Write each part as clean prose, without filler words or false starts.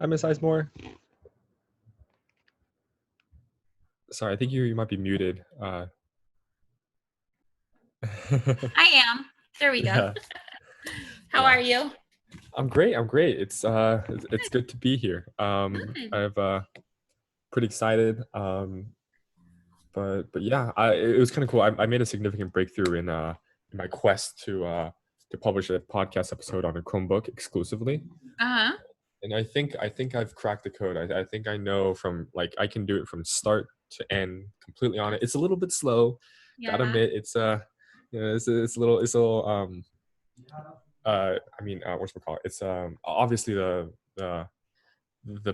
Hi, Miss Sizemore. Sorry, I think you might be muted. I am. There we go. Yeah, How yeah. are you? I'm great. I'm great. It's good to be here. Good. I've pretty excited. But yeah, it was kind of cool. I made a significant breakthrough in my quest to publish a podcast episode on a Chromebook exclusively. Uh-huh. And I think I've cracked the code. I think I know from like I can do it from start to end completely on it. It's a little bit slow. Gotta Yeah. admit, it's a little what's it called? It's obviously the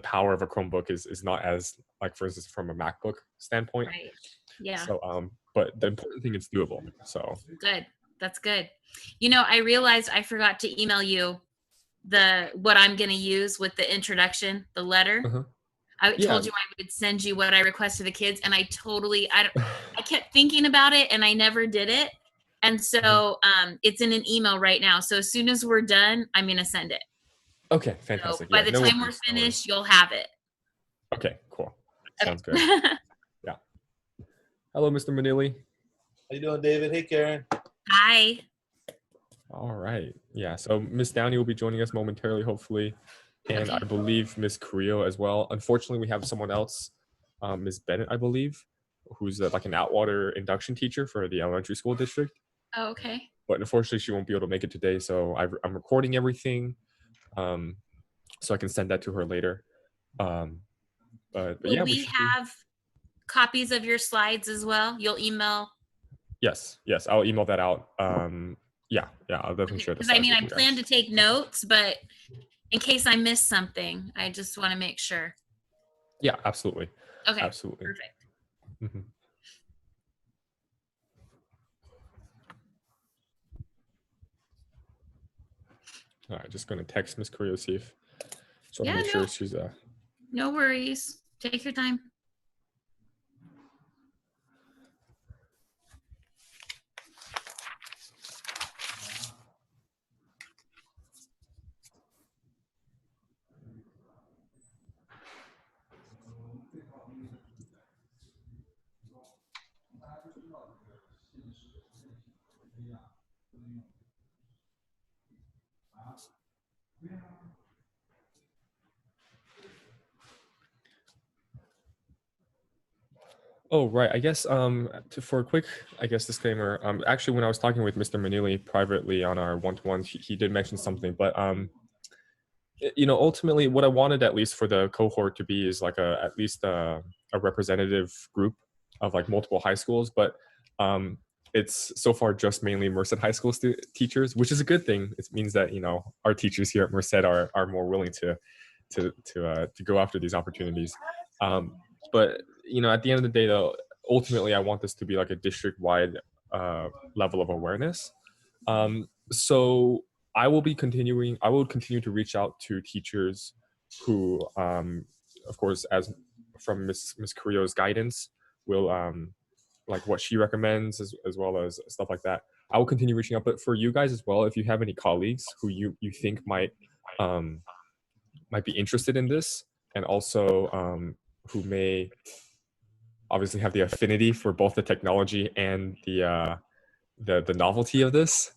power of a Chromebook is not as like for instance from a MacBook standpoint. Right. Yeah. So but the important thing is doable. So Good. That's good. I realized I forgot to email you what I'm going to use with the introduction, the letter. uh I yeah. told you I would send you what I requested the kids, and I kept thinking about it and I never did it. And Mhm. so it's in an email right now. So as soon as we're done, I'm going to send it. Okay, So fantastic. by Yeah, the no time we're worries, no worries. finished, you'll have it. Okay, cool. Okay. Sounds good. Yeah. Hello, Mr. Manili. How you doing, David? Hey, Karen. Hi. All right. Yeah. So Miss Downey will be joining us momentarily, hopefully, and Okay. I believe Miss Carrillo as well. Unfortunately, we have someone else, Miss Bennett, I believe, who's like an Outwater induction teacher for the elementary school district. Oh, okay. But unfortunately, she won't be able to make it today. So I'm recording everything, so I can send that to her later. But Will yeah, we we should be. have copies of your slides as well? You'll email. Yes, I'll email that out. Yeah, I'll definitely Okay. share the Because I slides mean, with I you plan guys. to take notes, but in case I miss something, I just want to make sure. Yeah, absolutely, Okay. absolutely. Perfect. Mhm. All right, just going to text Miss Carrillo, see if so I Yeah, make sure she's no worries. Take your time. Oh, right. I guess for a quick, I guess, disclaimer. Actually, when I was talking with Mr. Manili privately on our one-to-ones, he did mention something. But ultimately, what I wanted at least for the cohort to be is like at least a representative group of like multiple high schools. But it's so far just mainly Merced high school teachers, which is a good thing. It means that our teachers here at Merced are more willing to go after these opportunities. But at the end of the day, though, ultimately, I want this to be like a district-wide level of awareness. So I will be continuing. I will continue to reach out to teachers who, of course, as from Miss Carrillo's guidance, will like what she recommends as well as stuff like that. I will continue reaching out. But for you guys as well, if you have any colleagues who you think um, might be interested in this, and also who may obviously have the affinity for both the technology and the novelty of this,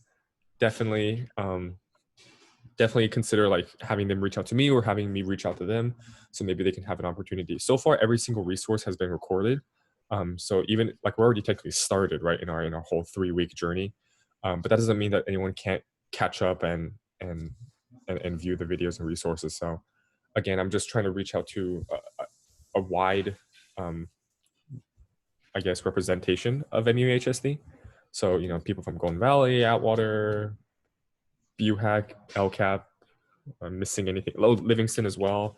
definitely definitely consider like having them reach out to me or having me reach out to them, so maybe they can have an opportunity. So far, every single resource has been recorded. So even like we're already technically started right in our whole 3-week journey, but that doesn't mean that anyone can't catch up and view the videos and resources. So again, I'm just trying to reach out to a wide um, I guess representation of MUHSD. So people from Golden Valley, Atwater, Buhack, LCAP, missing anything, Livingston as well.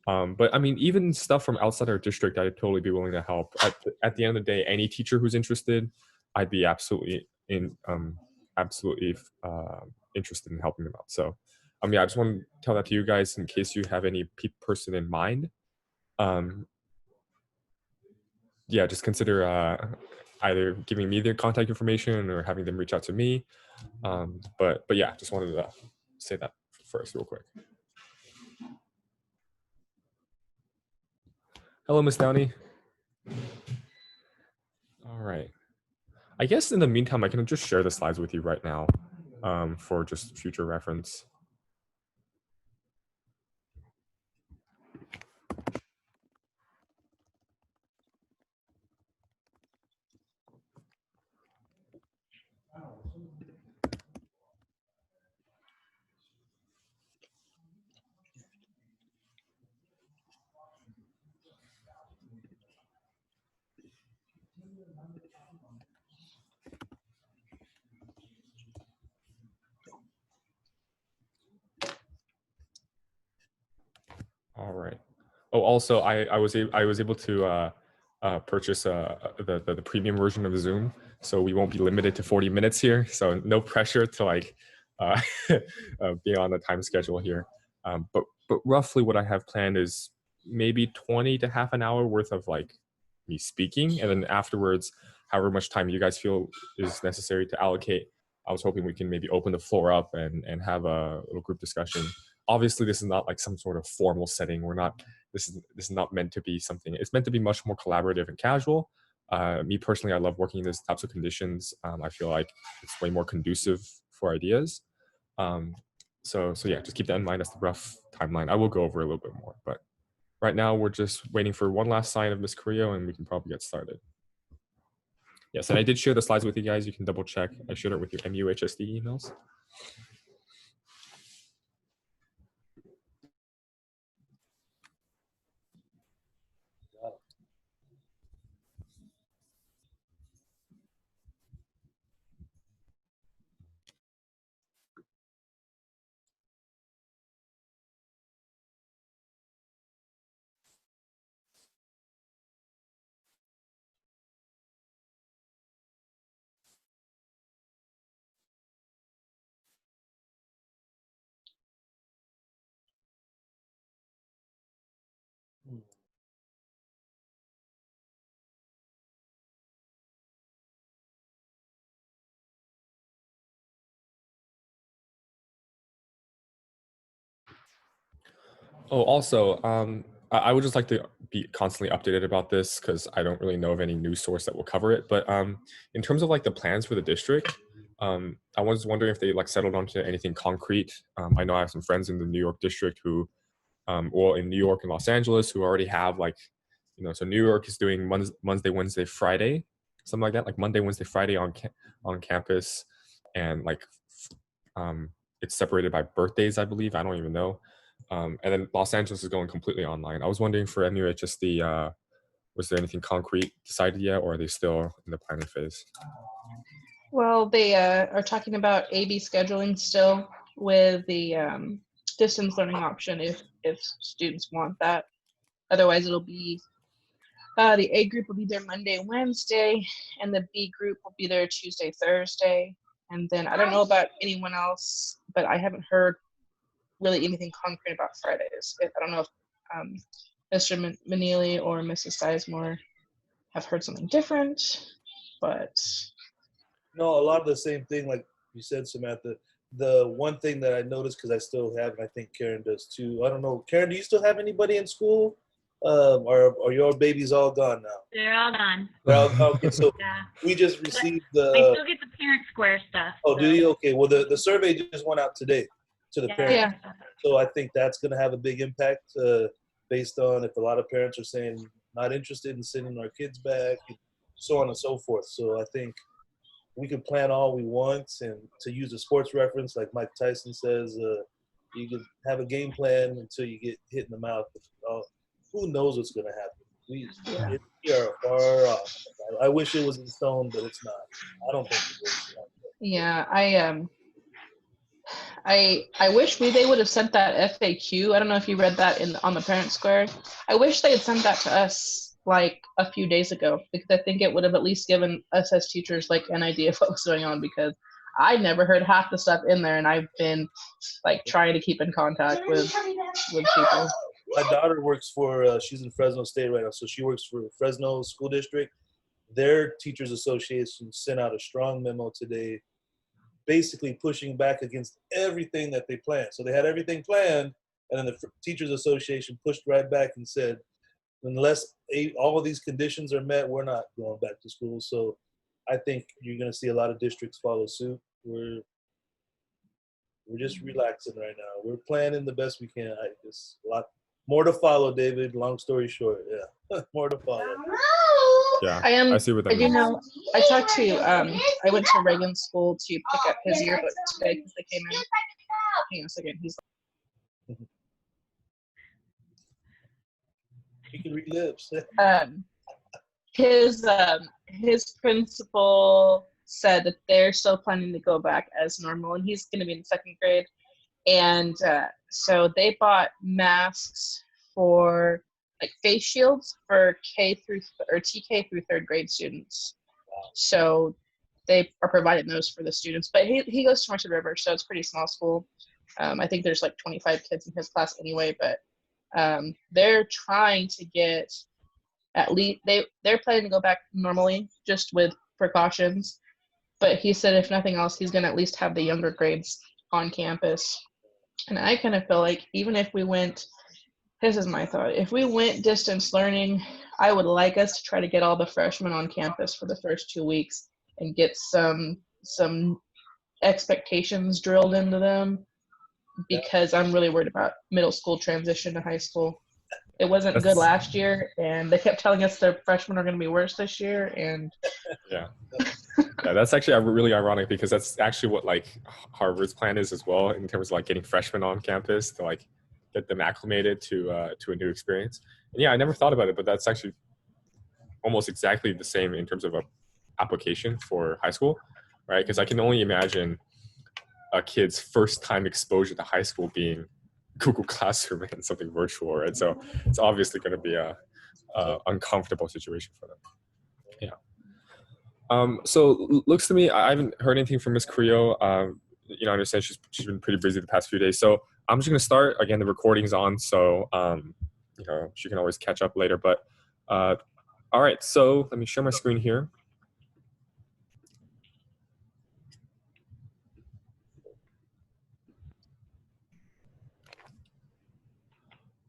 But I mean, even stuff from outside our district, I'd totally be willing to help. At the end of the day, any teacher who's interested, I'd be absolutely interested in helping them out. So, yeah, I just want to tell that to you guys in case you have any person in mind. Um, yeah, just consider either giving me their contact information or having them reach out to me. But yeah, just wanted to say that first real quick. Hello, Miss Downey. All right. I guess in the meantime, I can just share the slides with you right now for just future reference. All right. Oh, also, I was able to purchase the premium version of Zoom, so we won't be limited to 40 minutes here. So no pressure to like uh, be on the time schedule here. But roughly what I have planned is maybe 20 to half an hour worth of like me speaking, and then afterwards, however much time you guys feel is necessary to allocate. I was hoping we can maybe open the floor up and have a little group discussion. Obviously, this is not like some sort of formal setting. We're not. This is not meant to be something. It's meant to be much more collaborative and casual. Me personally, I love working in these types of conditions. I feel like it's way more conducive for ideas. Um, so yeah, just keep that in mind. That's the rough timeline. I will go over a little bit more, but right now we're just waiting for one last sign of Miss Carrillo, and we can probably get started. Yes, and I did share the slides with you guys. You can double check. I shared it with your MUHSD emails. Oh, also, I would just like to be constantly updated about this because I don't really know of any news source that will cover it. But in terms of like the plans for the district, I was wondering if they like settled onto anything concrete. I know I have some friends in the New York district who, well, in New York and Los Angeles who already have like, so New York is doing Monday, Wednesday, Friday, something like that, like Monday, Wednesday, Friday on campus, and like um, it's separated by birthdays, I believe. I don't even know. And then Los Angeles is going completely online. I was wondering for MUHSD, was there anything concrete decided yet, or are they still in the planning phase? Well, they are talking about AB scheduling still with the distance learning option if students want that. Otherwise, it'll be the A group will be there Monday, Wednesday, and the B group will be there Tuesday, Thursday. And then I don't know about anyone else, but I haven't heard really anything concrete about Fridays. I don't know if Mr. Manili or Mrs. Sizemore have heard something different, but No, a lot of the same thing, like you said, Samantha. The one thing that I noticed, because I still have, and I think Karen does too. I don't know, Karen, do you still have anybody in school? Or your babies all gone now? They're all done. Okay, so Yeah. we just received I the. still get the parent square stuff. Oh, do so- you? Okay. Well, the survey just went out today to the parents. Yeah. So I think that's going to have a big impact based on if a lot of parents are saying not interested in sending our kids back, and so on and so forth. So I think we can plan all we want, and to use a sports reference, like Mike Tyson says, you can have a game plan until you get hit in the mouth. Who knows what's going to happen? We are far off. I wish it was in stone, but it's not. I don't think it is. yeah, I wish they would have sent that FAQ. I don't know if you read that on the parent square. I wish they had sent that to us like a few days ago, because I think it would have at least given us as teachers like an idea of what was going on, because I never heard half the stuff in there, and I've been like trying to keep in contact with people. My daughter works for, she's in Fresno State right now, so she works for Fresno School District. Their Teachers Association sent out a strong memo today, basically pushing back against everything that they planned. So they had everything planned, and then the Teachers Association pushed right back and said, unless all of these conditions are met, we're not going back to school. So I think you're going to see a lot of districts follow suit. We're just relaxing right now. We're planning the best we can. I just a lot more to follow, David. Long story short, yeah, more to follow. Yeah, I see what that I do means. know. I talked to I went to Reagan's school to pick up his yearbook today because they came in. Hang on a second. He's You can read lips. um his principal said that they're still planning to go back as normal, and he's going to be in second grade. And so they bought masks for like face shields for TK through third grade students. So they are providing those for the students. But he goes to Merced River, so it's a pretty small school. I think there's like 25 kids in his class anyway, but they're trying to get at least they're planning to go back normally, just with precautions. But he said if nothing else, he's going to at least have the younger grades on campus. And I kind of feel like even if we went, this is my thought, if we went distance learning, I would like us to try to get all the freshmen on campus for the first 2 weeks and get some expectations drilled into them, because I'm really worried about middle school transition to high school. It wasn't good last year, and they kept telling us the freshmen are going to be worse this year. And yeah, that's actually really ironic, because that's actually what like Harvard's plan is as well, in terms of like getting freshmen on campus to like get them acclimated to a new experience. And yeah, I never thought about it, but that's actually almost exactly the same in terms of a application for high school, right? Because I can only imagine a kid's first time exposure to high school being Google Classroom and something virtual, right? So it's obviously going to be a uncomfortable situation for them. Yeah. So looks to me, I haven't heard anything from Miss Creo. I understand she's been pretty busy the past few days. So I'm just going to start. Again, the recording's on, so she can always catch up later. But all right, so let me share my screen here.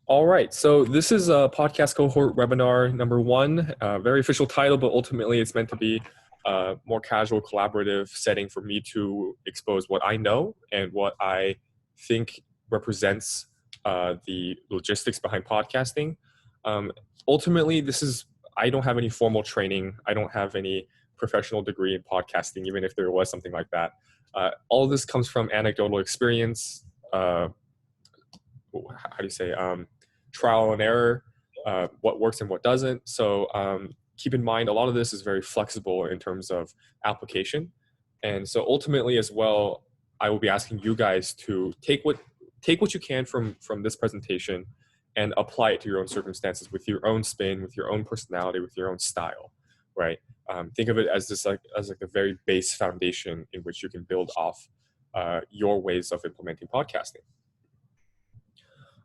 All right, so this is a podcast cohort webinar number 1, very official title, but ultimately it's meant to be a more casual, collaborative setting for me to expose what I know and what I think represents the logistics behind podcasting. Ultimately, I don't have any formal training. I don't have any professional degree in podcasting, even if there was something like that. All of this comes from anecdotal experience, how do you say, trial and error, what works and what doesn't. So keep in mind, a lot of this is very flexible in terms of application. And so ultimately as well, I will be asking you guys to take what you can from this presentation and apply it to your own circumstances with your own spin, with your own personality, with your own style, right? Think of it as the very base foundation in which you can build off your ways of implementing podcasting.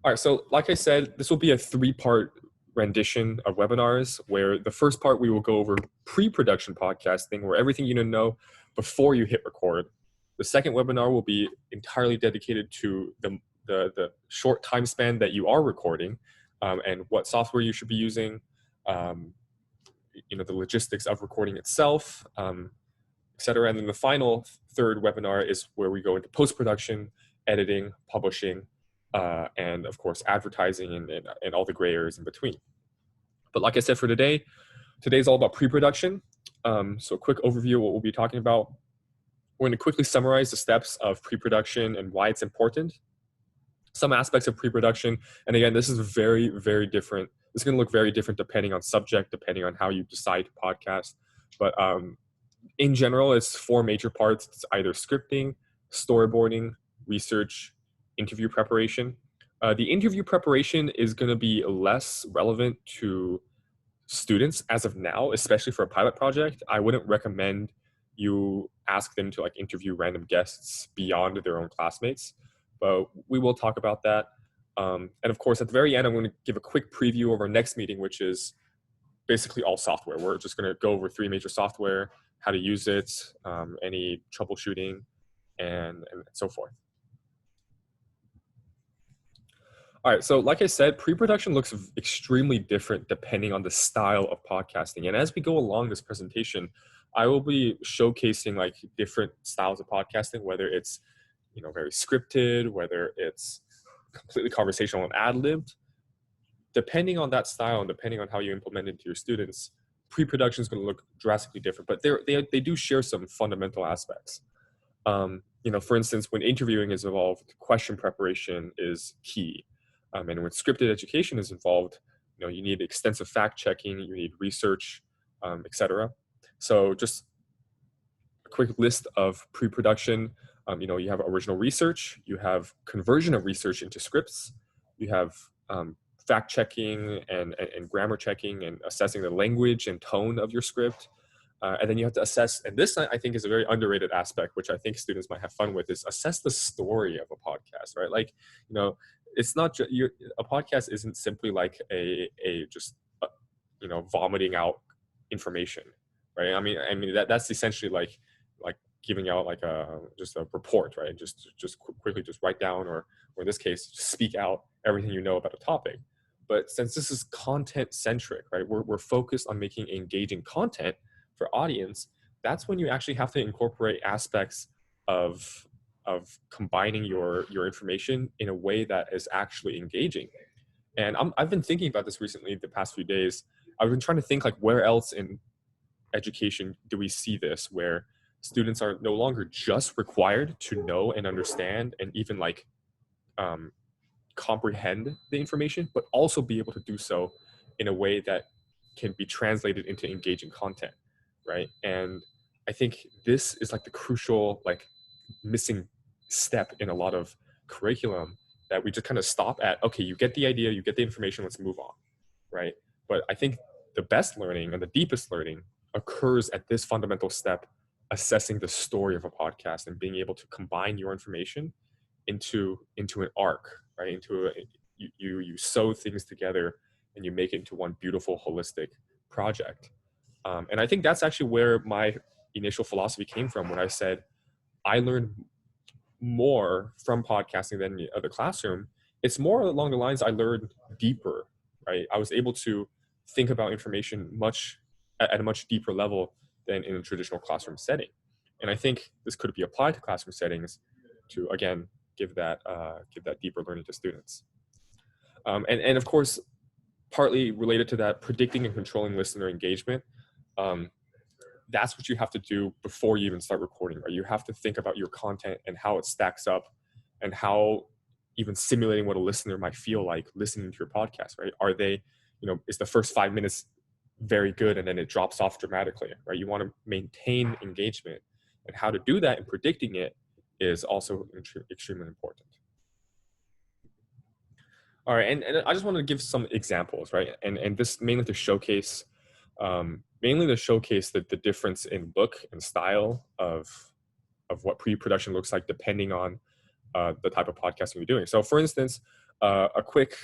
All right, so like I said, this will be a 3-part rendition of webinars, where the first part we will go over pre-production podcasting, where everything you need to know before you hit record. The second webinar will be entirely dedicated to the short time span that you are recording, and what software you should be using, the logistics of recording itself, etc. And then the final third webinar is where we go into post-production, editing, publishing, and of course advertising and all the gray areas in between. But like I said, for today's all about pre-production. So a quick overview of what we'll be talking about. We're going to quickly summarize the steps of pre-production and why it's important. Some aspects of pre-production, and again, this is very, very different. It's going to look very different depending on subject, depending on how you decide to podcast. But in general, it's 4 major parts. It's either scripting, storyboarding, research, interview preparation. The interview preparation is going to be less relevant to students as of now, especially for a pilot project. I wouldn't recommend you ask them to like interview random guests beyond their own classmates, but we will talk about that. And of course, at the very end, I'm going to give a quick preview of our next meeting, which is basically all software. We're just going to go over 3 major software, how to use it, any troubleshooting, and so forth. All right. So like I said, pre-production looks extremely different depending on the style of podcasting. And as we go along this presentation, I will be showcasing like different styles of podcasting, whether it's, very scripted, whether it's completely conversational and ad-libbed. Depending on that style and depending on how you implement it to your students, pre-production is going to look drastically different, but they do share some fundamental aspects. For instance, when interviewing is involved, question preparation is key. And when scripted education is involved, you need extensive fact checking, you need research, etc. So just a quick list of pre-production. You have original research, you have conversion of research into scripts, you have fact checking and grammar checking and assessing the language and tone of your script. And then you have to assess, and this I think is a very underrated aspect, which I think students might have fun with, is assess the story of a podcast, right? Like, it's not just a podcast isn't simply like a just vomiting out information, right? I mean that's essentially like giving out like just a report, right? Just quickly just write down, or in this case, just speak out everything you know about a topic. But since this is content centric, right? We're focused on making engaging content for audience. That's when you actually have to incorporate aspects of combining your information in a way that is actually engaging. And I've been thinking about this recently the past few days. I've been trying to think like where else in education do we see this, where students are no longer just required to know and understand and even like comprehend the information, but also be able to do so in a way that can be translated into engaging content, right? And I think this is like the crucial like missing step in a lot of curriculum, that we just kind of stop at, okay, you get the idea, you get the information, let's move on, right? But I think the best learning and the deepest learning occurs at this fundamental step, assessing the story of a podcast and being able to combine your information into an arc, right? You sew things together and you make it into one beautiful holistic project. And I think that's actually where my initial philosophy came from, when I said I learned more from podcasting than the classroom. It's more along the lines I learned deeper, right? I was able to think about information at a much deeper level than in a traditional classroom setting. And I think this could be applied to classroom settings to, again, give that deeper learning to students. And of course, partly related to that, predicting and controlling listener engagement. That's what you have to do before you even start recording, right? You have to think about your content and how it stacks up, and how even simulating what a listener might feel like listening to your podcast, right? Are they, is the first 5 minutes very good and then it drops off dramatically, right? You want to maintain engagement, and how to do that and predicting it is also extremely important. All right, and I just want to give some examples, right? And this mainly to showcase the difference in look and style of what pre-production looks like depending on the type of podcasting you're doing. So for instance, a quick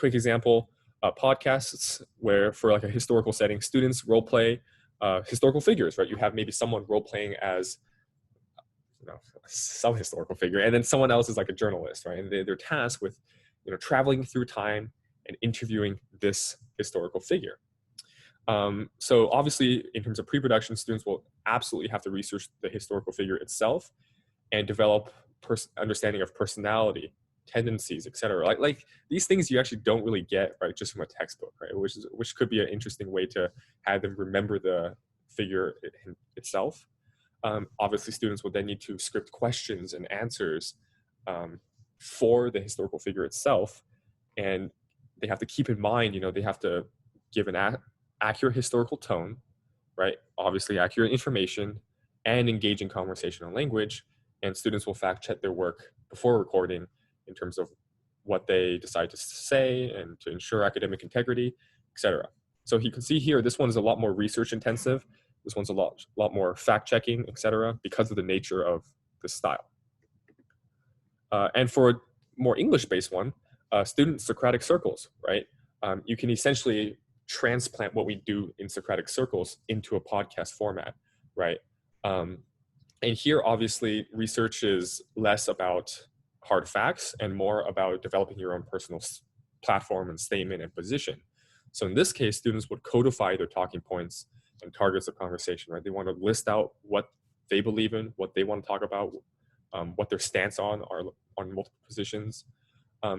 example, podcasts where for like a historical setting, students role play historical figures, right? You have maybe someone role playing as some historical figure, and then someone else is like a journalist, right? And they're tasked with traveling through time and interviewing this historical figure. So obviously, in terms of pre-production, students will absolutely have to research the historical figure itself and develop understanding of personality, tendencies, etc. Like these things you actually don't really get, right, just from a textbook, right? Which could be an interesting way to have them remember the figure itself. Obviously, students will then need to script questions and answers for the historical figure itself, and they have to keep in mind, they have to give an accurate historical tone, right? Obviously, accurate information and engaging conversational language. And students will fact check their work before recording in terms of what they decide to say and to ensure academic integrity, etc. So you can see here, this one is a lot more research intensive. This one's a lot more fact checking, etc., because of the nature of the style. And for a more English-based one, student Socratic circles, right? You can essentially transplant what we do in Socratic circles into a podcast format, right? And here, obviously, research is less about hard facts and more about developing your own personal platform and statement and position. So in this case, students would codify their talking points and targets of conversation, right? They want to list out what they believe in, what they want to talk about, what their stance are on multiple positions.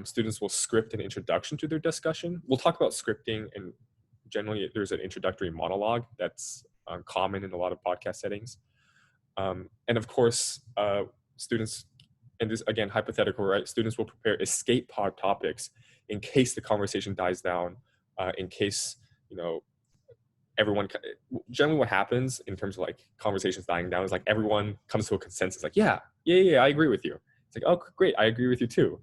Students will script an introduction to their discussion. We'll talk about scripting, and generally there's an introductory monologue that's common in a lot of podcast settings. And of course, students, and this again, hypothetical, right? Students will prepare escape pod topics in case the conversation dies down, in case, everyone, generally what happens in terms of like conversations dying down is like everyone comes to a consensus, like, yeah, I agree with you. It's like, oh, great, I agree with you too.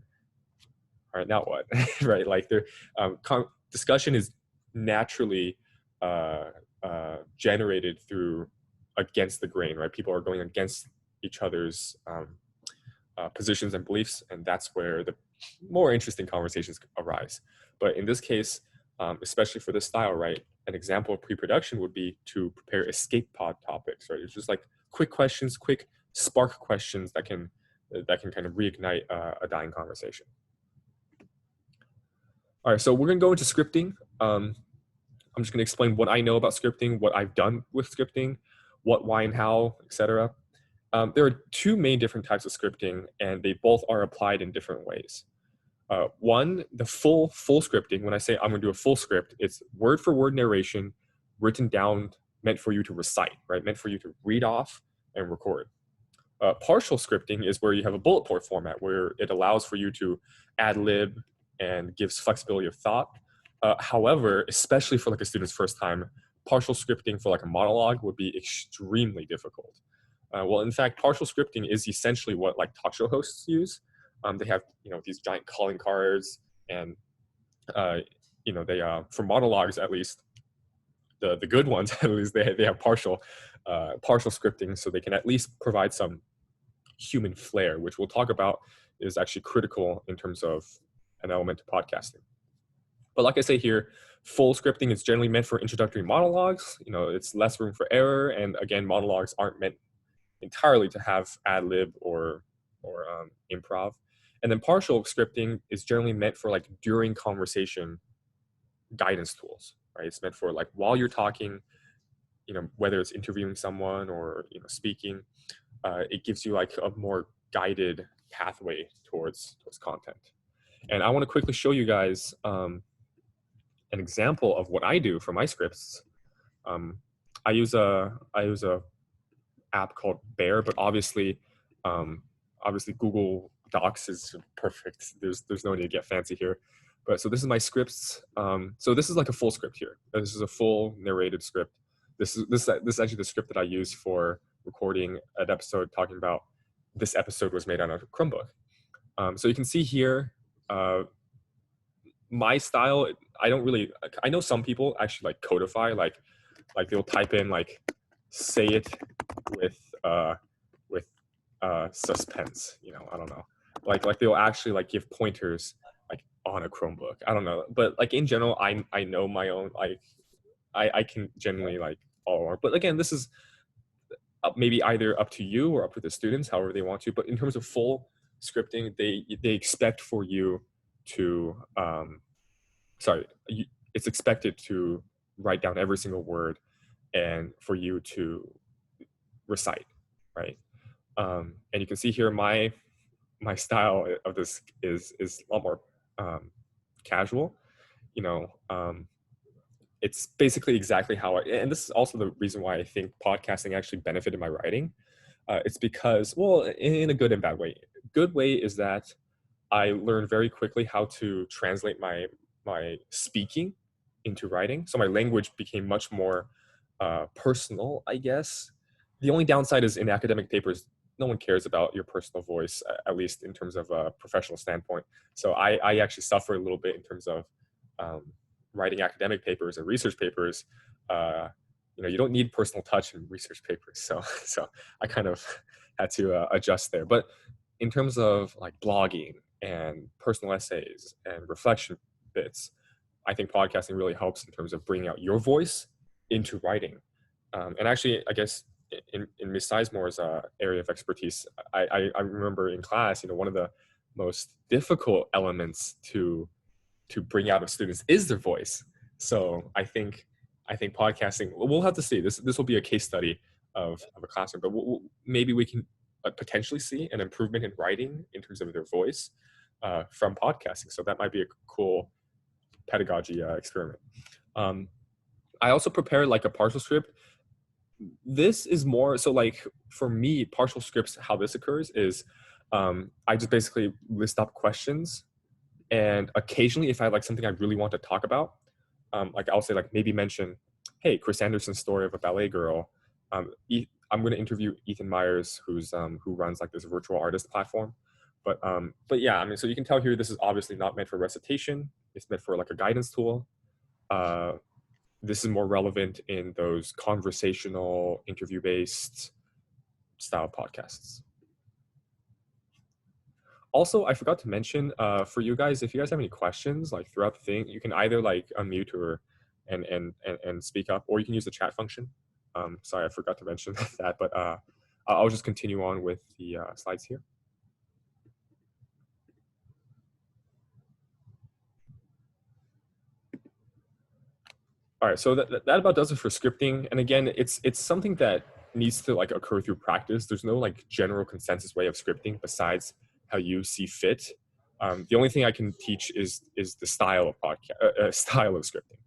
All right, now what? Right? Like their discussion is naturally generated through against the grain, right? People are going against each other's positions and beliefs, and that's where the more interesting conversations arise. But in this case, especially for this style, right, an example of pre-production would be to prepare escape pod topics, right? It's just like quick questions, quick spark questions that can kind of reignite a dying conversation. All right, so we're gonna go into scripting. I'm just gonna explain what I know about scripting, what I've done with scripting, what, why, and how, etc. There are two main different types of scripting, and they both are applied in different ways. One, the full scripting. When I say I'm gonna do a full script, it's word for word narration, written down, meant for you to recite, right? Meant for you to read off and record. Partial scripting is where you have a bullet point format, where it allows for you to ad lib and gives flexibility of thought. However, especially for like a student's first time, partial scripting for like a monologue would be extremely difficult. Well, in fact, partial scripting is essentially what like talk show hosts use. They have, these giant calling cards, and they for monologues, at least the good ones, at least they have partial scripting, so they can at least provide some human flair, which we'll talk about is actually critical in terms of an element to podcasting. But like I say here, full scripting is generally meant for introductory monologues. It's less room for error, and again, monologues aren't meant entirely to have ad lib or improv. And then partial scripting is generally meant for like during conversation guidance tools, right? It's meant for like while you're talking, whether it's interviewing someone or speaking, it gives you like a more guided pathway towards content. And I want to quickly show you guys an example of what I do for my scripts. I use a app called Bear, but obviously Google Docs is perfect. There's no need to get fancy here. But so this is my scripts. So this is like a full script here. This is a full narrated script. This is actually the script that I use for recording an episode talking about this episode was made on a Chromebook. So you can see here, my style, I know some people actually like codify, like they'll type in like, say it with suspense, I don't know. Like they'll actually like give pointers like on a Chromebook. I don't know. But like in general, I know my own, like I can generally like follow. But again, this is maybe either up to you or up to the students, however they want to. But in terms of full scripting, they expect for you to it's expected to write down every single word and for you to recite, right? And you can see here my style of this is a lot more casual. It's basically exactly how and this is also the reason why I think podcasting actually benefited my writing. It's because, well, in a good and bad way. Good way is that I learned very quickly how to translate my speaking into writing. So my language became much more personal, I guess. The only downside is in academic papers, no one cares about your personal voice, at least in terms of a professional standpoint. So I actually suffer a little bit in terms of writing academic papers and research papers. You don't need personal touch in research papers. So I kind of had to adjust there. But in terms of like blogging and personal essays and reflection bits, I think podcasting really helps in terms of bringing out your voice into writing. And actually, I guess in Ms. Sizemore's area of expertise, I remember in class, one of the most difficult elements to bring out of students is their voice. So I think podcasting, we'll have to see. This will be a case study of a classroom, but maybe we can potentially see an improvement in writing in terms of their voice from podcasting. So that might be a cool pedagogy experiment. I also prepared like a partial script. This is more so like for me, partial scripts, how this occurs is I just basically list up questions, and occasionally if I have like something I really want to talk about, like I'll say like maybe mention, hey, Chris Anderson's story of a ballet girl. I'm going to interview Ethan Myers, who runs like this virtual artist platform. But yeah, I mean, so you can tell here this is obviously not meant for recitation. It's meant for like a guidance tool. This is more relevant in those conversational, interview-based style podcasts. Also, I forgot to mention for you guys, if you guys have any questions like throughout the thing, you can either like unmute or and speak up, or you can use the chat function. Sorry, I forgot to mention that, but I'll just continue on with the slides here. All right, so that about does it for scripting. And again, it's something that needs to like occur through practice. There's no like general consensus way of scripting besides how you see fit. The only thing I can teach is the style of style of scripting.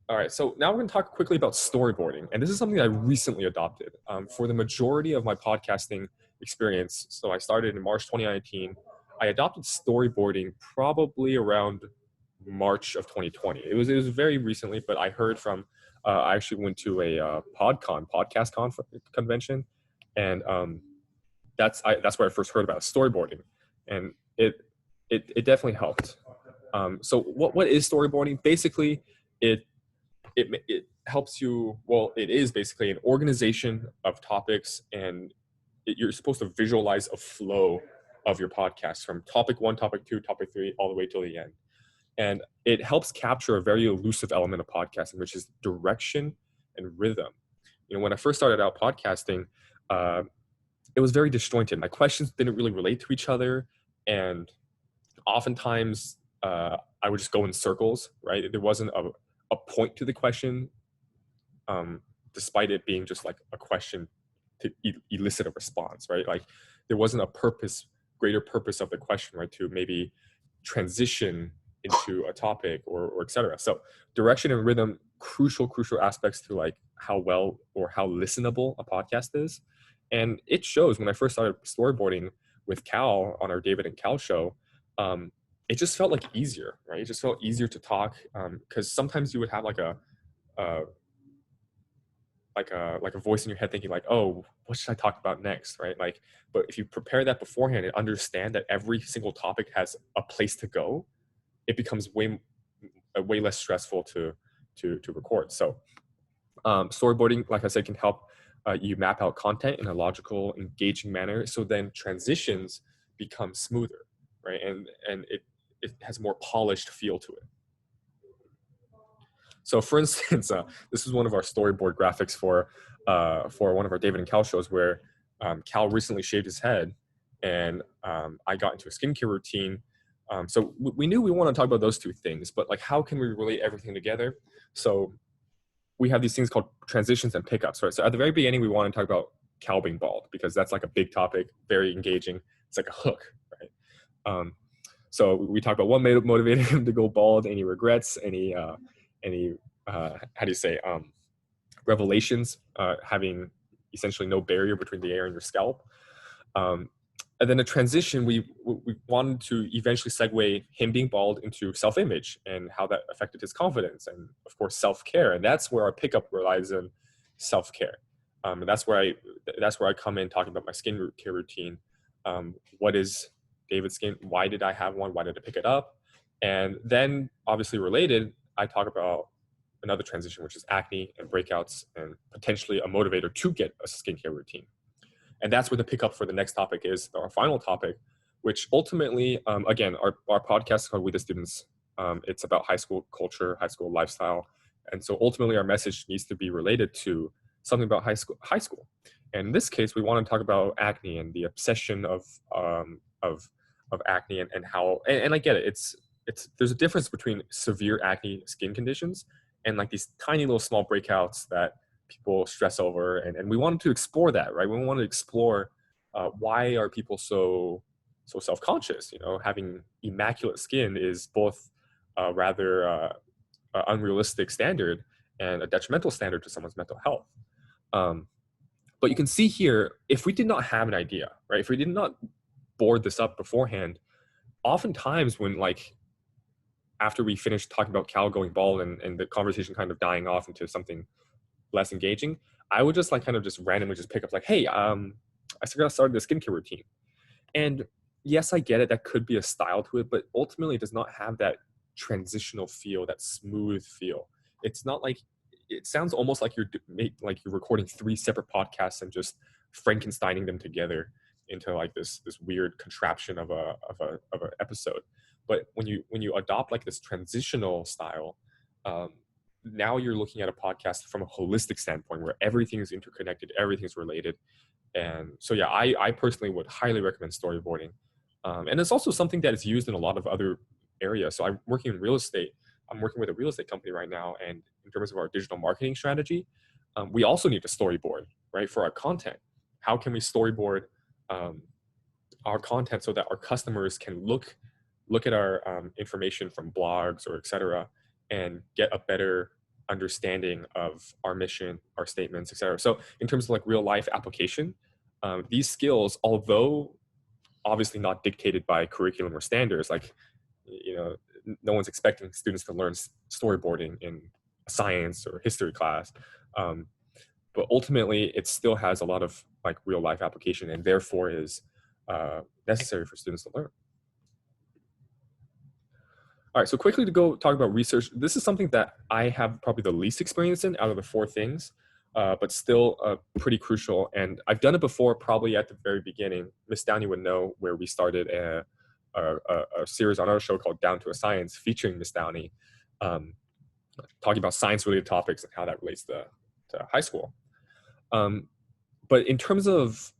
All right, so now we're going to talk quickly about storyboarding, and this is something I recently adopted for the majority of my podcasting experience. So I started in March 2019. I adopted storyboarding probably around March of 2020. It was very recently, but I heard from I actually went to a podcast convention, and that's where I first heard about storyboarding, and it definitely helped. So what is storyboarding? Basically, it helps you. Well, it is basically an organization of topics, and you're supposed to visualize a flow of your podcast from topic 1, topic 2, topic 3, all the way till the end. And it helps capture a very elusive element of podcasting, which is direction and rhythm. You know, when I first started out podcasting, it was very disjointed. My questions didn't really relate to each other, and oftentimes I would just go in circles, right? There wasn't a point to the question, despite it being just like a question to elicit a response, right? Like there wasn't a greater purpose of the question, right? To maybe transition into a topic or et cetera. So direction and rhythm, crucial aspects to like how well or how listenable a podcast is. And it shows. When I first started storyboarding with Cal on our David and Cal show, it just felt like easier, right? It just felt easier to talk because sometimes you would have like a voice in your head thinking like, oh, what should I talk about next, right? Like, but if you prepare that beforehand and understand that every single topic has a place to go, it becomes way less stressful to record. So storyboarding, like I said, can help you map out content in a logical, engaging manner. So then transitions become smoother, right? And it has more polished feel to it. So for instance, this is one of our storyboard graphics for one of our David and Cal shows where Cal recently shaved his head, and I got into a skincare routine. So we knew we want to talk about those two things, but like, how can we relate everything together? So we have these things called transitions and pickups, right? So at the very beginning, we want to talk about Cal being bald because that's like a big topic, very engaging. It's like a hook, right? So we talk about what motivated him to go bald, any regrets, any how do you say, revelations, having essentially no barrier between the air and your scalp. And then a transition, we wanted to eventually segue him being bald into self-image and how that affected his confidence, and of course self-care. And that's where our pickup relies in self-care. And that's where I come in talking about my skin care routine. What is David's skin? Why did I have one? Why did I pick it up? And then obviously related, I talk about another transition, which is acne and breakouts and potentially a motivator to get a skincare routine. And that's where the pickup for the next topic is, our final topic, which ultimately, again, our podcast is called We the Students. It's about high school culture, high school lifestyle. And so ultimately our message needs to be related to something about high school. And in this case, we want to talk about acne and the obsession of of acne and how, and I get it. There's a difference between severe acne skin conditions and like these tiny little small breakouts that people stress over. And we wanted to explore that, right? We wanted to explore why are people so self-conscious? Having immaculate skin is both rather unrealistic standard and a detrimental standard to someone's mental health. But you can see here, if we did not have an idea, right? If we did not board this up beforehand, oftentimes when like after we finished talking about Cal going bald and the conversation kind of dying off into something less engaging, I would just like kind of just randomly just pick up like, hey, I started the skincare routine. And yes, I get it. That could be a style to it, but ultimately it does not have that transitional feel, that smooth feel. It's not like, it sounds almost like you're recording 3 separate podcasts and just Frankensteining them together into like this weird contraption of a episode. But when you adopt like this transitional style, now you're looking at a podcast from a holistic standpoint where everything is interconnected, everything's related. And so, yeah, I personally would highly recommend storyboarding. And it's also something that is used in a lot of other areas. So I'm working in real estate. I'm working with a real estate company right now. And in terms of our digital marketing strategy, we also need to storyboard, right? For our content. How can we storyboard our content so that our customers can look at our information from blogs or et cetera, and get a better understanding of our mission, our statements, et cetera. So in terms of like real life application, these skills, although obviously not dictated by curriculum or standards, like, no one's expecting students to learn storyboarding in a science or history class. But ultimately it still has a lot of like real life application and therefore is necessary for students to learn. All right, so quickly to go talk about research. This is something that I have probably the least experience in out of the 4 things, but still pretty crucial. And I've done it before, probably at the very beginning. Miss Downey would know, where we started a series on our show called Down to a Science, featuring Miss Downey, talking about science-related topics and how that relates to high school. But in terms of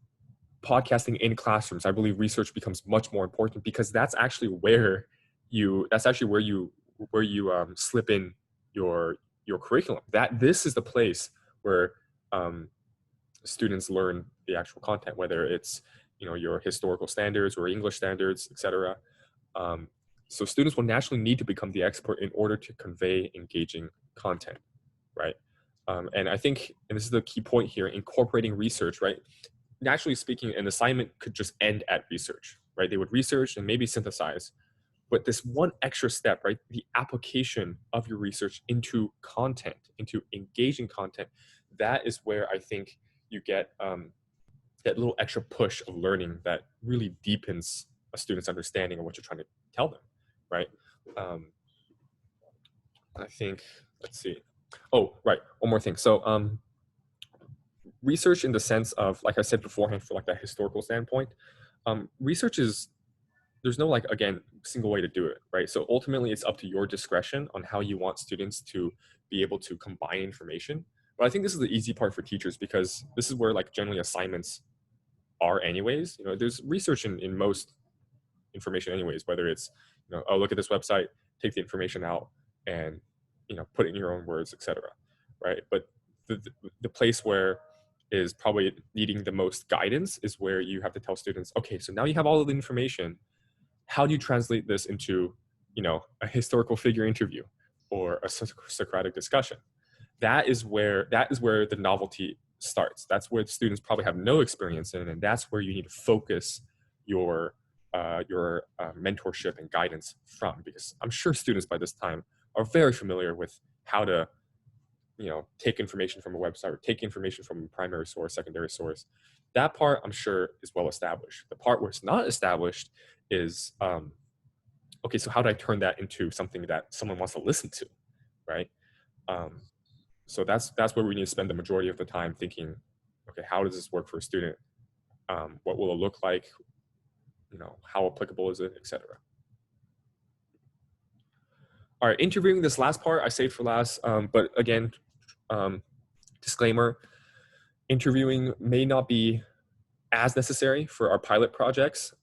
podcasting in classrooms, I believe research becomes much more important, because that's actually where you slip in your curriculum. This is the place where students learn the actual content, whether it's your historical standards or English standards, etc. So students will naturally need to become the expert in order to convey engaging content, right? And I think, and this is the key point here, incorporating research, right? Naturally speaking, an assignment could just end at research, right? They would research and maybe synthesize. But this one extra step, right, the application of your research into content, into engaging content, that is where I think you get that little extra push of learning that really deepens a student's understanding of what you're trying to tell them, right? I think, let's see. Oh, right, one more thing. So research in the sense of, like I said beforehand, for like that historical standpoint, research is, there's no like, again, single way to do it, right? So ultimately it's up to your discretion on how you want students to be able to combine information. But I think this is the easy part for teachers, because this is where like generally assignments are anyways. There's research in most information anyways, whether it's, oh, look at this website, take the information out and, put it in your own words, etc. Right? But the place where is probably needing the most guidance is where you have to tell students, okay, so now you have all of the information. How do you translate this into, a historical figure interview or a Socratic discussion? That is where the novelty starts. That's where the students probably have no experience in, and that's where you need to focus your mentorship and guidance from, because I'm sure students by this time are very familiar with how to, take information from a website or take information from a primary source, secondary source. That part I'm sure is well established. The part where it's not established is, okay, so how do I turn that into something that someone wants to listen to, right? So that's where we need to spend the majority of the time thinking, okay, how does this work for a student? What will it look like? How applicable is it, etc. All right, interviewing, this last part I saved for last, but again, disclaimer, interviewing may not be as necessary for our pilot projects.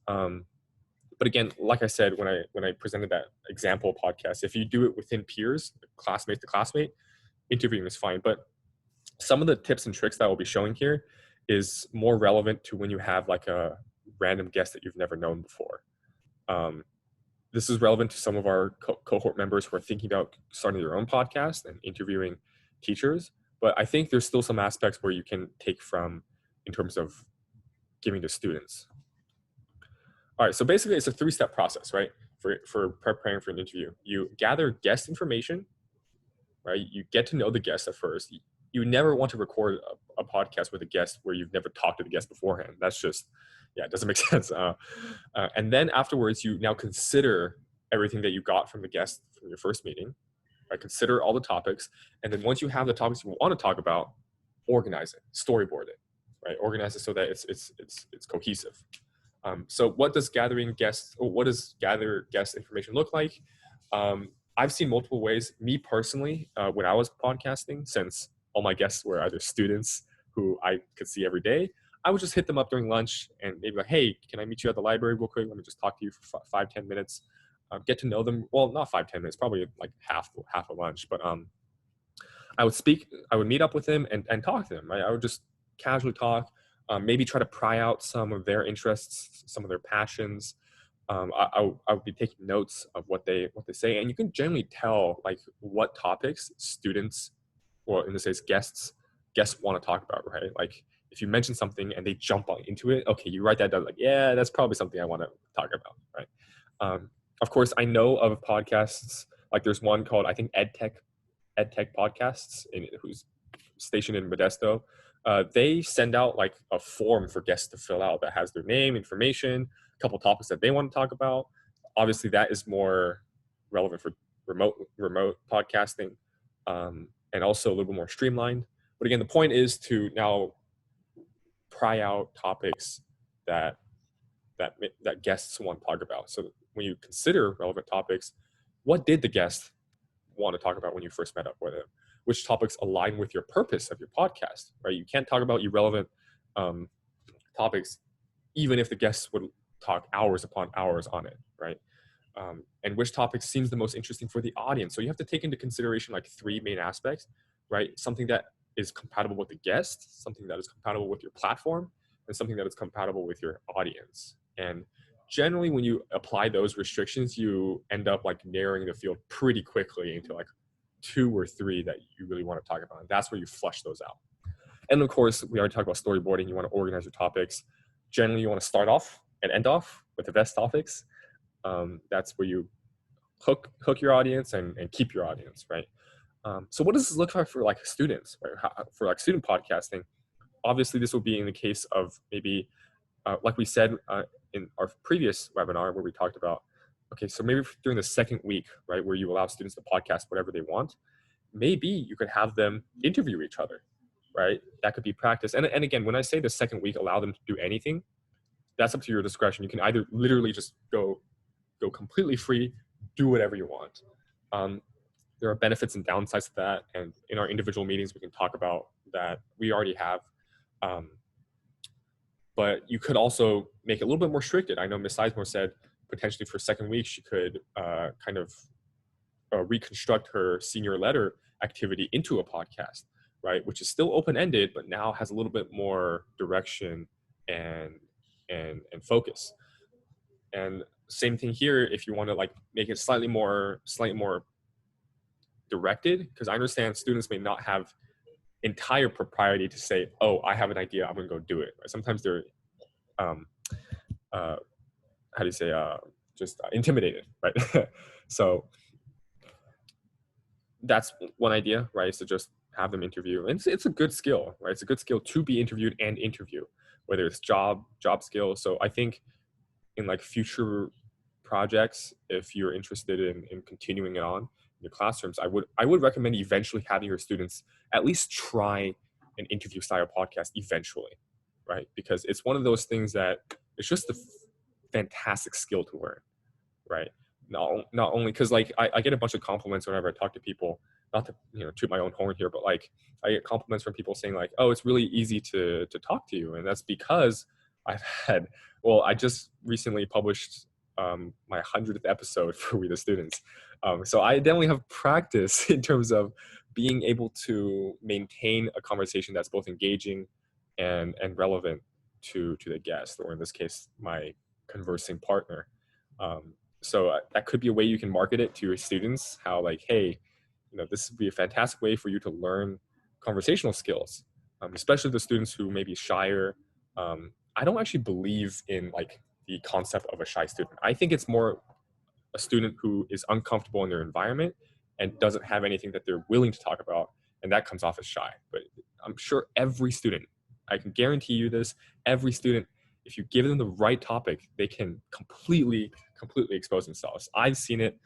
But again, like I said, when I presented that example podcast, if you do it within peers, classmate to classmate, interviewing is fine. But some of the tips and tricks that I'll be showing here is more relevant to when you have like a random guest that you've never known before. This is relevant to some of our cohort members who are thinking about starting their own podcast and interviewing teachers. But I think there's still some aspects where you can take from in terms of giving to students. All right, so basically it's a 3-step process, right? For preparing for an interview. You gather guest information, right? You get to know the guest at first. You never want to record a podcast with a guest where you've never talked to the guest beforehand. That's just, yeah, it doesn't make sense. And then afterwards, you now consider everything that you got from the guest from your first meeting, right? Consider all the topics. And then once you have the topics you want to talk about, organize it, storyboard it, right? Organize it so that it's cohesive. So what does gather guest information look like? I've seen multiple ways. Me personally, when I was podcasting, since all my guests were either students who I could see every day, I would just hit them up during lunch and maybe like, hey, can I meet you at the library real quick? Let me just talk to you for 5-10 minutes. Get to know them. Well, not 5-10 minutes, probably like half a lunch. But I would meet up with them and talk to them. Right? I would just casually talk. Maybe try to pry out some of their interests, some of their passions. I would be taking notes of what they say, and you can generally tell like what topics students, or in this case guests want to talk about, right? Like if you mention something and they jump on into it, okay, you write that down. Like, yeah, that's probably something I want to talk about, right? Of course, I know of podcasts like there's one called I think EdTech Podcasts, who's stationed in Modesto. They send out like a form for guests to fill out that has their name, information, a couple topics that they want to talk about. Obviously, that is more relevant for remote podcasting, and also a little bit more streamlined. But again, the point is to now pry out topics that guests want to talk about. So when you consider relevant topics, what did the guest want to talk about when you first met up with him? Which topics align with your purpose of your podcast, right? You can't talk about irrelevant topics, even if the guests would talk hours upon hours on it, right? And which topic seems the most interesting for the audience. So you have to take into consideration like 3 main aspects, right? Something that is compatible with the guest, something that is compatible with your platform, and something that is compatible with your audience. And generally when you apply those restrictions, you end up like narrowing the field pretty quickly into like 2 or 3 that you really want to talk about. And that's where you flush those out. And of course, we already talked about storyboarding. You want to organize your topics. Generally, you want to start off and end off with the best topics. That's where you hook your audience and keep your audience, right? So what does this look like for like students, right? For like student podcasting? Obviously, this will be in the case of maybe, like we said in our previous webinar where we talked about, okay, so maybe during the second week, right, where you allow students to podcast whatever they want, maybe you could have them interview each other, right? That could be practice. And again, when I say the second week, allow them to do anything, that's up to your discretion. You can either literally just go completely free, do whatever you want. There are benefits and downsides to that. And in our individual meetings, we can talk about that. We already have. But you could also make it a little bit more restricted. I know Ms. Sizemore said potentially for second week, she could kind of reconstruct her senior letter activity into a podcast, right? Which is still open-ended, but now has a little bit more direction and focus. And same thing here, if you want to like make it slightly more directed, because I understand students may not have entire propriety to say, oh, I have an idea, I'm gonna go do it. Right? Sometimes they're how do you say, just intimidated, right? So that's one idea, right? So just have them interview. And it's a good skill, right? It's a good skill to be interviewed and interview, whether it's job skill. So I think in like future projects, if you're interested in continuing it on in your classrooms, I would recommend eventually having your students at least try an interview style podcast eventually, right? Because it's one of those things that it's just a fantastic skill to learn, right? Not only because like I get a bunch of compliments whenever I talk to people, not to toot my own horn here, but like I get compliments from people saying like, oh, it's really easy to talk to you. And that's because I just recently published my 100th episode for We the Students. So I definitely have practice in terms of being able to maintain a conversation that's both engaging and relevant to the guest, or in this case, my conversing partner. So that could be a way you can market it to your students, how like, hey, this would be a fantastic way for you to learn conversational skills, especially the students who may be shyer. I don't actually believe in like the concept of a shy student. I think it's more a student who is uncomfortable in their environment and doesn't have anything that they're willing to talk about, and that comes off as shy. But I'm sure every student, I can guarantee you this, every student, if you give them the right topic, they can completely expose themselves. I've seen it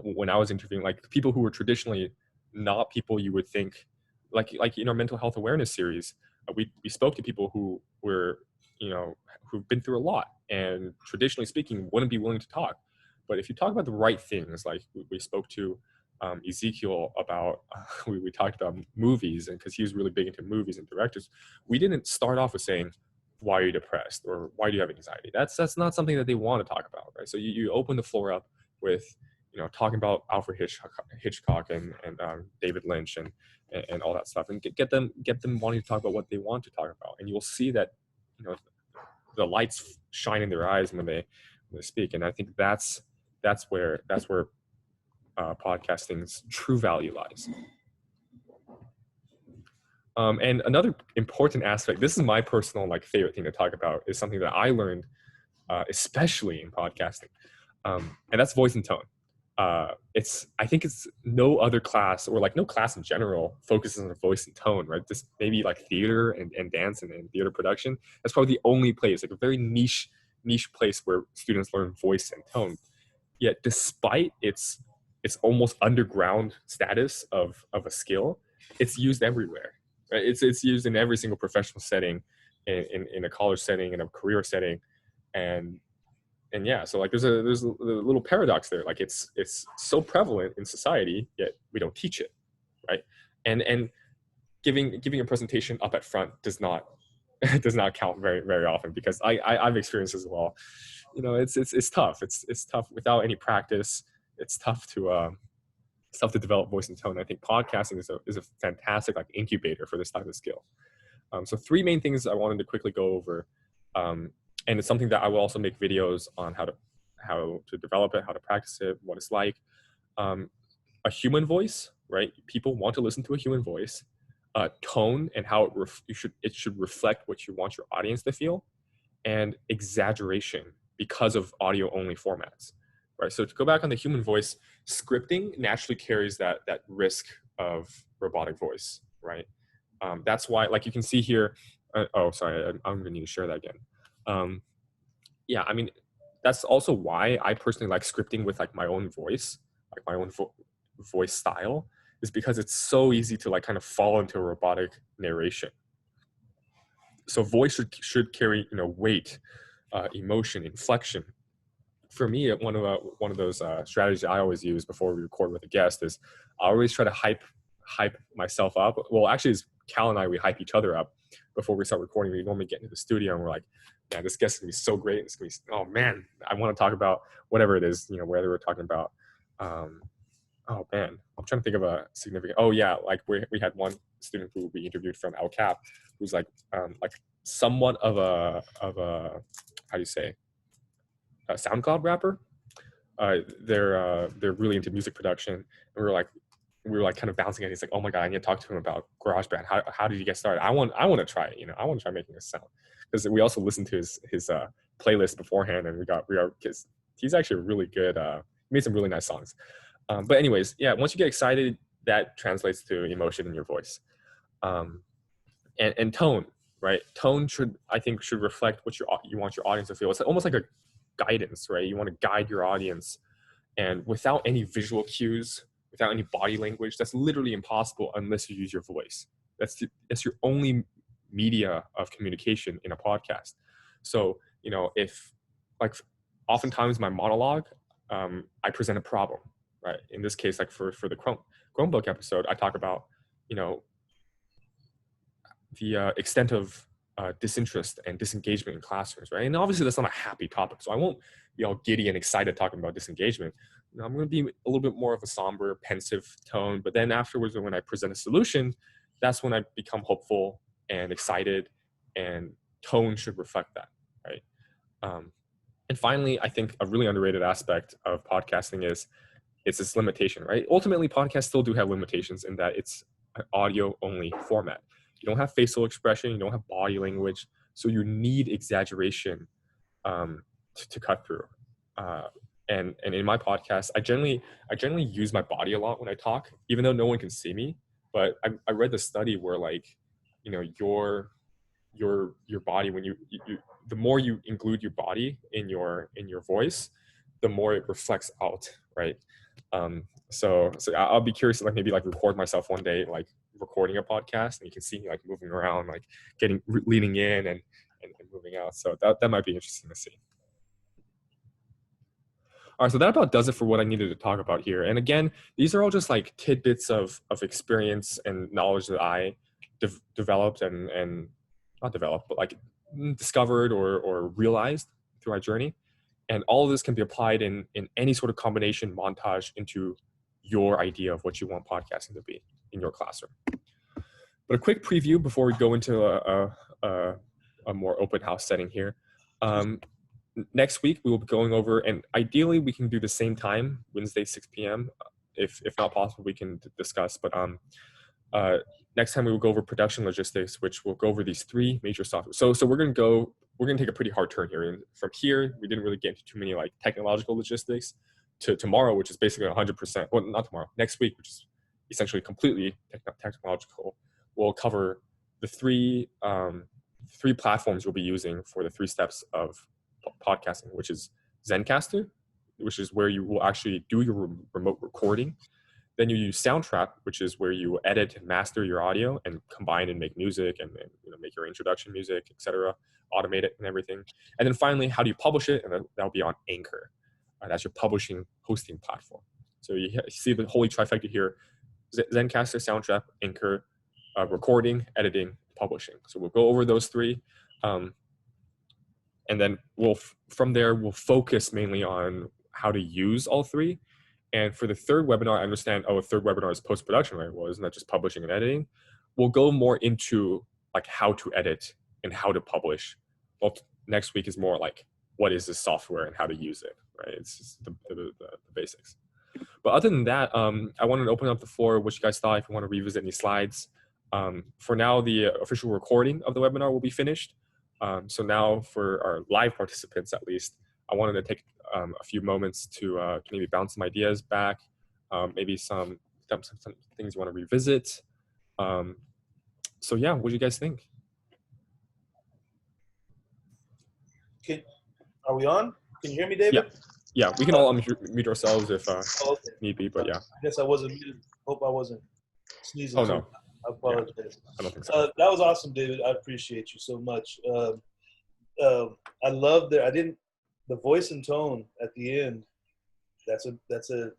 when I was interviewing, like people who were traditionally not people you would think, like in our mental health awareness series, we spoke to people who were, who've been through a lot and traditionally speaking wouldn't be willing to talk. But if you talk about the right things, like we spoke to Ezekiel about, we talked about movies, and because he was really big into movies and directors, we didn't start off with saying, why are you depressed or why do you have anxiety? That's not something that they want to talk about, right? So you open the floor up with, talking about Alfred Hitchcock and David Lynch and all that stuff, and get them wanting to talk about what they want to talk about, and you'll see that the lights shine in their eyes when they speak. And I think that's where podcasting's true value lies. And another important aspect, this is my personal favorite thing to talk about, is something that I learned especially in podcasting, and that's voice and tone. I think it's no other class, or no class in general, focuses on voice and tone, right? This maybe theater and dance and theater production. That's probably the only place, a very niche place where students learn voice and tone. Yet despite its almost underground status of a skill, it's used everywhere, right? It's used in every single professional setting, in a college setting, in a career setting. And yeah, so there's a little paradox there. It's so prevalent in society, yet we don't teach it, right? And giving a presentation up at front does not count very, very often, because I've experienced as well. It's tough. It's tough without any practice. It's tough to develop voice and tone. I think podcasting is a fantastic incubator for this type of skill. So 3 main things I wanted to quickly go over. And it's something that I will also make videos on how to develop it, how to practice it, what it's like. A human voice, right? People want to listen to a human voice. Tone and how it should reflect what you want your audience to feel, and exaggeration because of audio only formats, right? So to go back on the human voice, scripting naturally carries that risk of robotic voice, right? That's why, you can see here. Sorry, I'm gonna need to share that again. Yeah, I mean, that's also why I personally like scripting with my own voice, my own voice style, is because it's so easy to kind of fall into a robotic narration. So voice should carry weight, emotion, inflection. For me, one of those strategies I always use before we record with a guest is I always try to hype myself up. Well, actually, it's Cal and I, we hype each other up before we start recording. We normally get into the studio and we're like, man, this guest is gonna be so great. It's gonna be, oh man, I want to talk about whatever it is, whether we're talking about, oh man, I'm trying to think of a significant, oh yeah, we had one student who we interviewed from El Cap, who's somewhat of a how do you say, a SoundCloud rapper. They're really into music production, and we were kind of bouncing, and he's like, oh my god, I need to talk to him about GarageBand. How did you get started? I want to try it. I want to try making a sound, because we also listened to his playlist beforehand, and we are, because he's actually really good. He made some really nice songs. But anyways, yeah, once you get excited, that translates to emotion in your voice, and tone, right? Tone should reflect what you want your audience to feel. It's almost like a guidance, right? You want to guide your audience, and without any visual cues, without any body language, that's literally impossible unless you use your voice. That's your only media of communication in a podcast. So if oftentimes my monologue, I present a problem, right? In this case, for the Chromebook episode, I talk about the extent of disinterest and disengagement in classrooms, right? And obviously that's not a happy topic, so I won't be all giddy and excited talking about disengagement. You know, I'm going to be a little bit more of a somber, pensive tone, but then afterwards, when I present a solution, that's when I become hopeful and excited, and tone should reflect that, right? And finally, I think a really underrated aspect of podcasting is it's its limitation, right? Ultimately, podcasts still do have limitations in that it's an audio only format. You don't have facial expression, you don't have body language, so you need exaggeration to cut through. And in my podcast, I generally use my body a lot when I talk, even though no one can see me. But I read the study where, like, you know, your body, when you the more you include your body in your voice, the more it reflects out, right? So I'll be curious to, like, maybe like record myself one day, like recording a podcast, and you can see me like moving around, like leaning in and moving out. So that might be interesting to see. All right, so that about does it for what I needed to talk about here. And again, these are all just like tidbits of experience and knowledge that I developed and not developed, but like discovered or realized through my journey. And all of this can be applied in any sort of combination montage into your idea of what you want podcasting to be in your classroom. But a quick preview before we go into a more open house setting here. Next week, we will be going over, and ideally we can do the same time, Wednesday, 6 p.m. If not possible, we can discuss. But next time we will go over production logistics, which will go over these 3 major software. So we're going to take a pretty hard turn here. And from here, we didn't really get into too many like technological logistics, to tomorrow, which is basically 100%, well, not tomorrow, next week, which is essentially completely technological. We'll cover the 3 platforms we'll be using for the 3 steps of podcasting, which is Zencaster, which is where you will actually do your remote recording. Then you use Soundtrap, which is where you edit and master your audio and combine and make music and you know, make your introduction music, etc., automate it and everything. And then finally, how do you publish it? And that'll be on Anchor. That's your publishing hosting platform. So you see the holy trifecta here: Zencaster, Soundtrap, Anchor, recording, editing, publishing. So we'll go over those 3. And then from there, we'll focus mainly on how to use all 3. And for the 3rd webinar, I understand, a 3rd webinar is post-production, right? Well, isn't that just publishing and editing? We'll go more into like how to edit and how to publish. Well, next week is more like, what is this software and how to use it, right? It's just the basics. But other than that, I wanted to open up the floor, what you guys thought, if you want to revisit any slides. For now, the official recording of the webinar will be finished. So now for our live participants, at least, I wanted to take a few moments to maybe bounce some ideas back, maybe some things you want to revisit. So yeah, what do you guys think? Are we on? Can you hear me, David? Yeah, we can all mute ourselves if okay. need be, but yeah. I guess I wasn't muted. Hope I wasn't sneezing. Oh, no. I apologize. Yeah, I don't think so. That was awesome, David. I appreciate you so much. I love the voice and tone at the end. That's a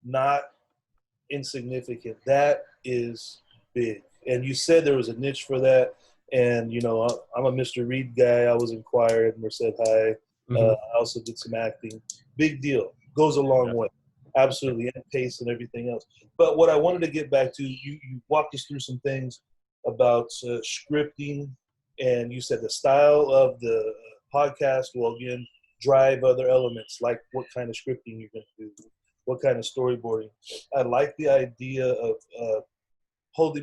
not insignificant. That is big. And you said there was a niche for that. And, you know, I'm a Mr. Reed guy. I was in choir at Merced High. I also did some acting. Big deal. Goes a long way. Absolutely. And pace and everything else. But what I wanted to get back to, you walked us through some things about scripting. And you said the style of the podcast will, again, drive other elements, like what kind of scripting you're going to do, what kind of storyboarding. I like the idea of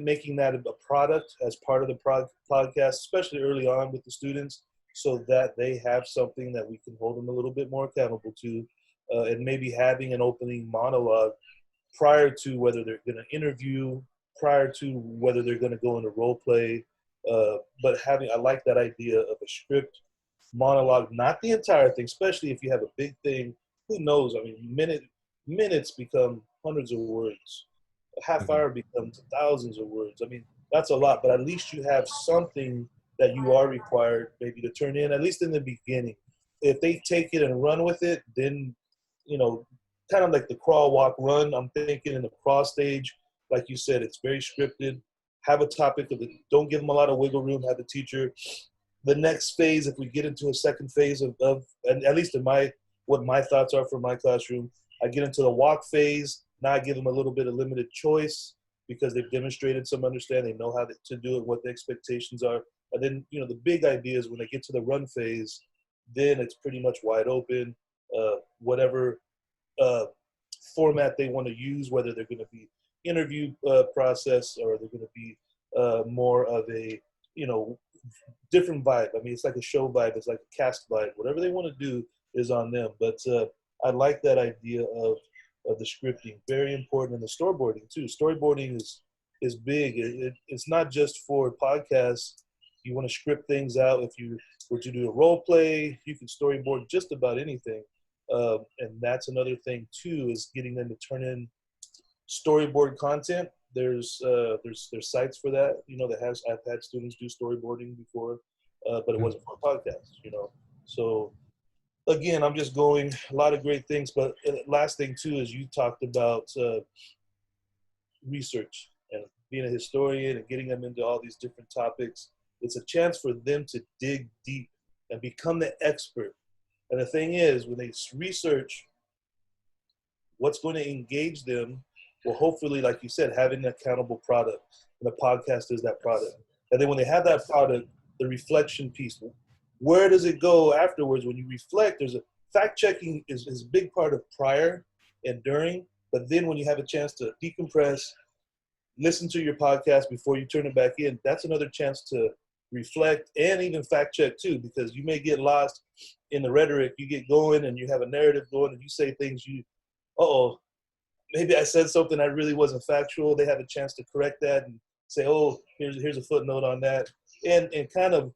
making that a product as part of the podcast, especially early on with the students, so that they have something that we can hold them a little bit more accountable to, and maybe having an opening monologue prior to whether they're going to interview, prior to whether they're going to go into role play. But I like that idea of a script monologue, not the entire thing, especially if you have a big thing. Who knows? I mean, minutes become hundreds of words. A half hour becomes thousands of words. I mean, that's a lot, but at least you have something that you are required maybe to turn in, at least in the beginning. If they take it and run with it, then, you know, kind of like the crawl, walk, run. I'm thinking in the crawl stage, like you said, it's very scripted. have a topic of it. Don't give them a lot of wiggle room. Have the teacher. The next phase, if we get into a second phase of and at least in what my thoughts are for my classroom, I get into the walk phase. Now I give them a little bit of limited choice because they've demonstrated some understanding, they know how to do it, what the expectations are. And then, the big idea is when they get to the run phase, then it's pretty much wide open. Whatever format they want to use, whether they're going to be interview process or they're going to be more of a, different vibe. I mean, it's like a show vibe. It's like a cast vibe. Whatever they want to do is on them. But I like that idea of the scripting. Very important. And the storyboarding too. Storyboarding is big. It's not just for podcasts. You want to script things out. If you were to do a role play, you can storyboard just about anything. And that's another thing too, is getting them to turn in storyboard content. There's sites for that. I've had students do storyboarding before, but it wasn't for a podcast. So again, I'm just going a lot of great things. But last thing too is you talked about research and being a historian and getting them into all these different topics. It's a chance for them to dig deep and become the expert. And the thing is, when they research what's going to engage them, well, hopefully, like you said, having an accountable product, and the podcast is that product. And then when they have that product, the reflection piece, where does it go afterwards? When you reflect, there's a fact checking is a big part of prior and during, but then when you have a chance to decompress, listen to your podcast before you turn it back in, that's another chance to reflect and even fact check too, because you may get lost in the rhetoric. You get going and you have a narrative going and you say things maybe I said something that really wasn't factual. They have a chance to correct that and say, here's a footnote on that. And kind of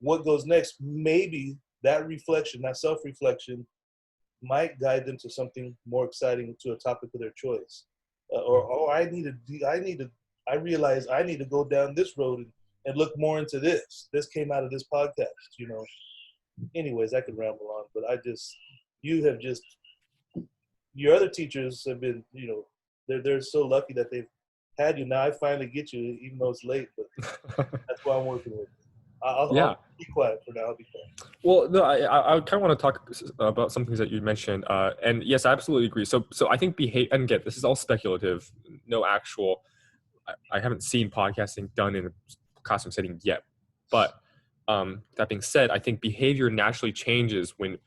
what goes next, maybe that reflection, that self-reflection might guide them to something more exciting, to a topic of their choice. I realize I need to go down this road and look more into this. This came out of this podcast, Anyways, I could ramble on, but your other teachers have been, they're so lucky that they've had you. Now I finally get you, even though it's late, but that's why I'm working with you. I'll be quiet for now. I'll be quiet. Well, no, I kind of want to talk about some things that you mentioned. And yes, I absolutely agree. So I think and again, this is all speculative, no actual, I haven't seen podcasting done in a classroom setting yet. But that being said, I think behavior naturally changes when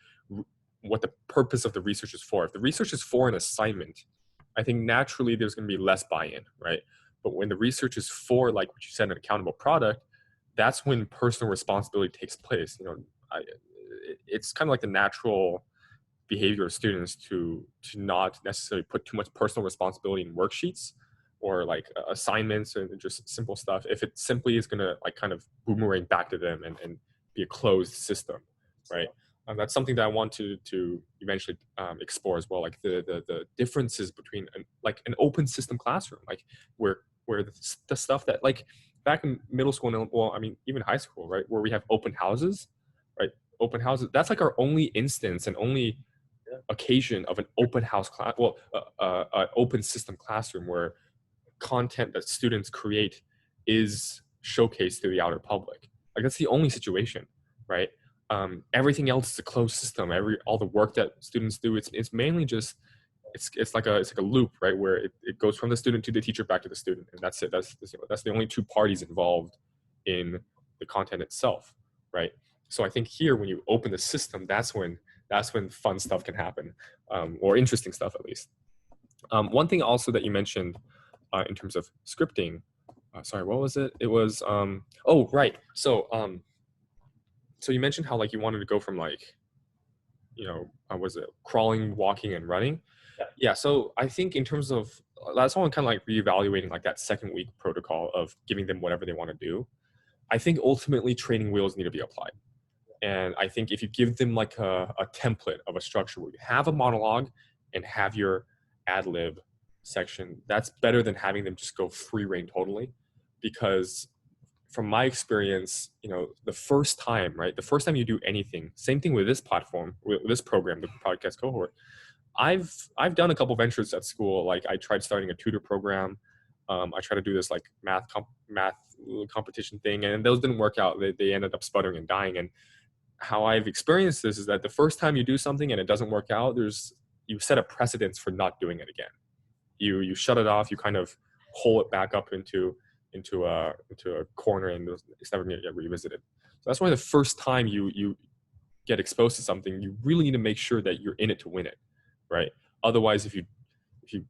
what the purpose of the research is for. If the research is for an assignment, I think naturally there's going to be less buy-in, right? But when the research is for, like what you said, an accountable product, that's when personal responsibility takes place. It's kind of like the natural behavior of students to not necessarily put too much personal responsibility in worksheets or like assignments and just simple stuff, if it simply is going to like kind of boomerang back to them and be a closed system, right? That's something that I want to eventually explore as well, like the differences between an open system classroom, like where the stuff that, like back in middle school, even high school, right, where we have open houses, right? Open houses, that's like our only instance and only occasion of an open house class, an open system classroom where content that students create is showcased to the outer public. Like that's the only situation, right? Everything else is a closed system. All the work that students do, it's mainly just it's like a loop, right, where it goes from the student to the teacher back to the student, and that's it. That's the only two parties involved in the content itself, right? So I think here, when you open the system, that's when fun stuff can happen, or interesting stuff at least. One thing also that you mentioned in terms of scripting, sorry, what was it? It was right. So you mentioned how like you wanted to go from like, was it crawling, walking, and running? Yeah. So I think in terms of that's all kind of like reevaluating like that second week protocol of giving them whatever they want to do. I think ultimately training wheels need to be applied. And I think if you give them like a template of a structure where you have a monologue and have your ad lib section, that's better than having them just go free rein totally. Because from my experience, the first time you do anything, same thing with this platform, with this program, the podcast Cohort, I've done a couple ventures at school. Like I tried starting a tutor program. I tried to do this like math competition thing, and those didn't work out. They ended up sputtering and dying. And how I've experienced this is that the first time you do something and it doesn't work out, you set a precedence for not doing it again. You shut it off. You kind of hole it back up into a corner, and it's never going to get revisited. So that's why the first time you get exposed to something, you really need to make sure that you're in it to win it, right? Otherwise, if you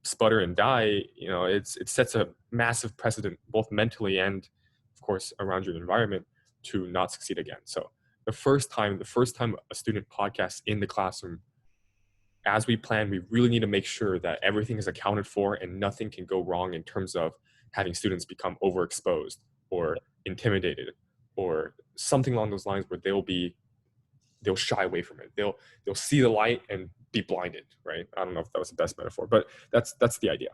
sputter and die, it sets a massive precedent, both mentally and, of course, around your environment, to not succeed again. So the first time a student podcasts in the classroom, as we plan, we really need to make sure that everything is accounted for and nothing can go wrong in terms of having students become overexposed or intimidated or something along those lines, where they'll shy away from it. They'll see the light and be blinded, right? I don't know if that was the best metaphor, but that's the idea.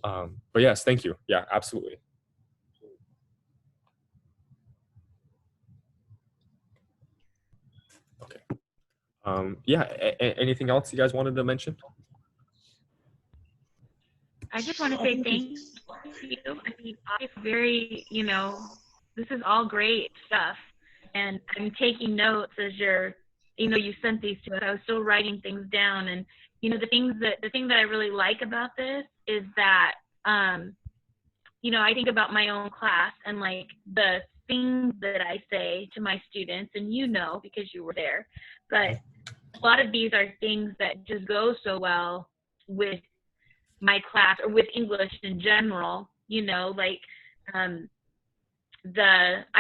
But yes, thank you. Yeah, absolutely. Okay. Anything else you guys wanted to mention? I just want to say thank you. I mean, it's very, this is all great stuff. And I'm taking notes as you sent these to us. I was still writing things down. And, the thing that I really like about this is that, I think about my own class and like the things that I say to my students, and because you were there, but a lot of these are things that just go so well with my class or with English in general, I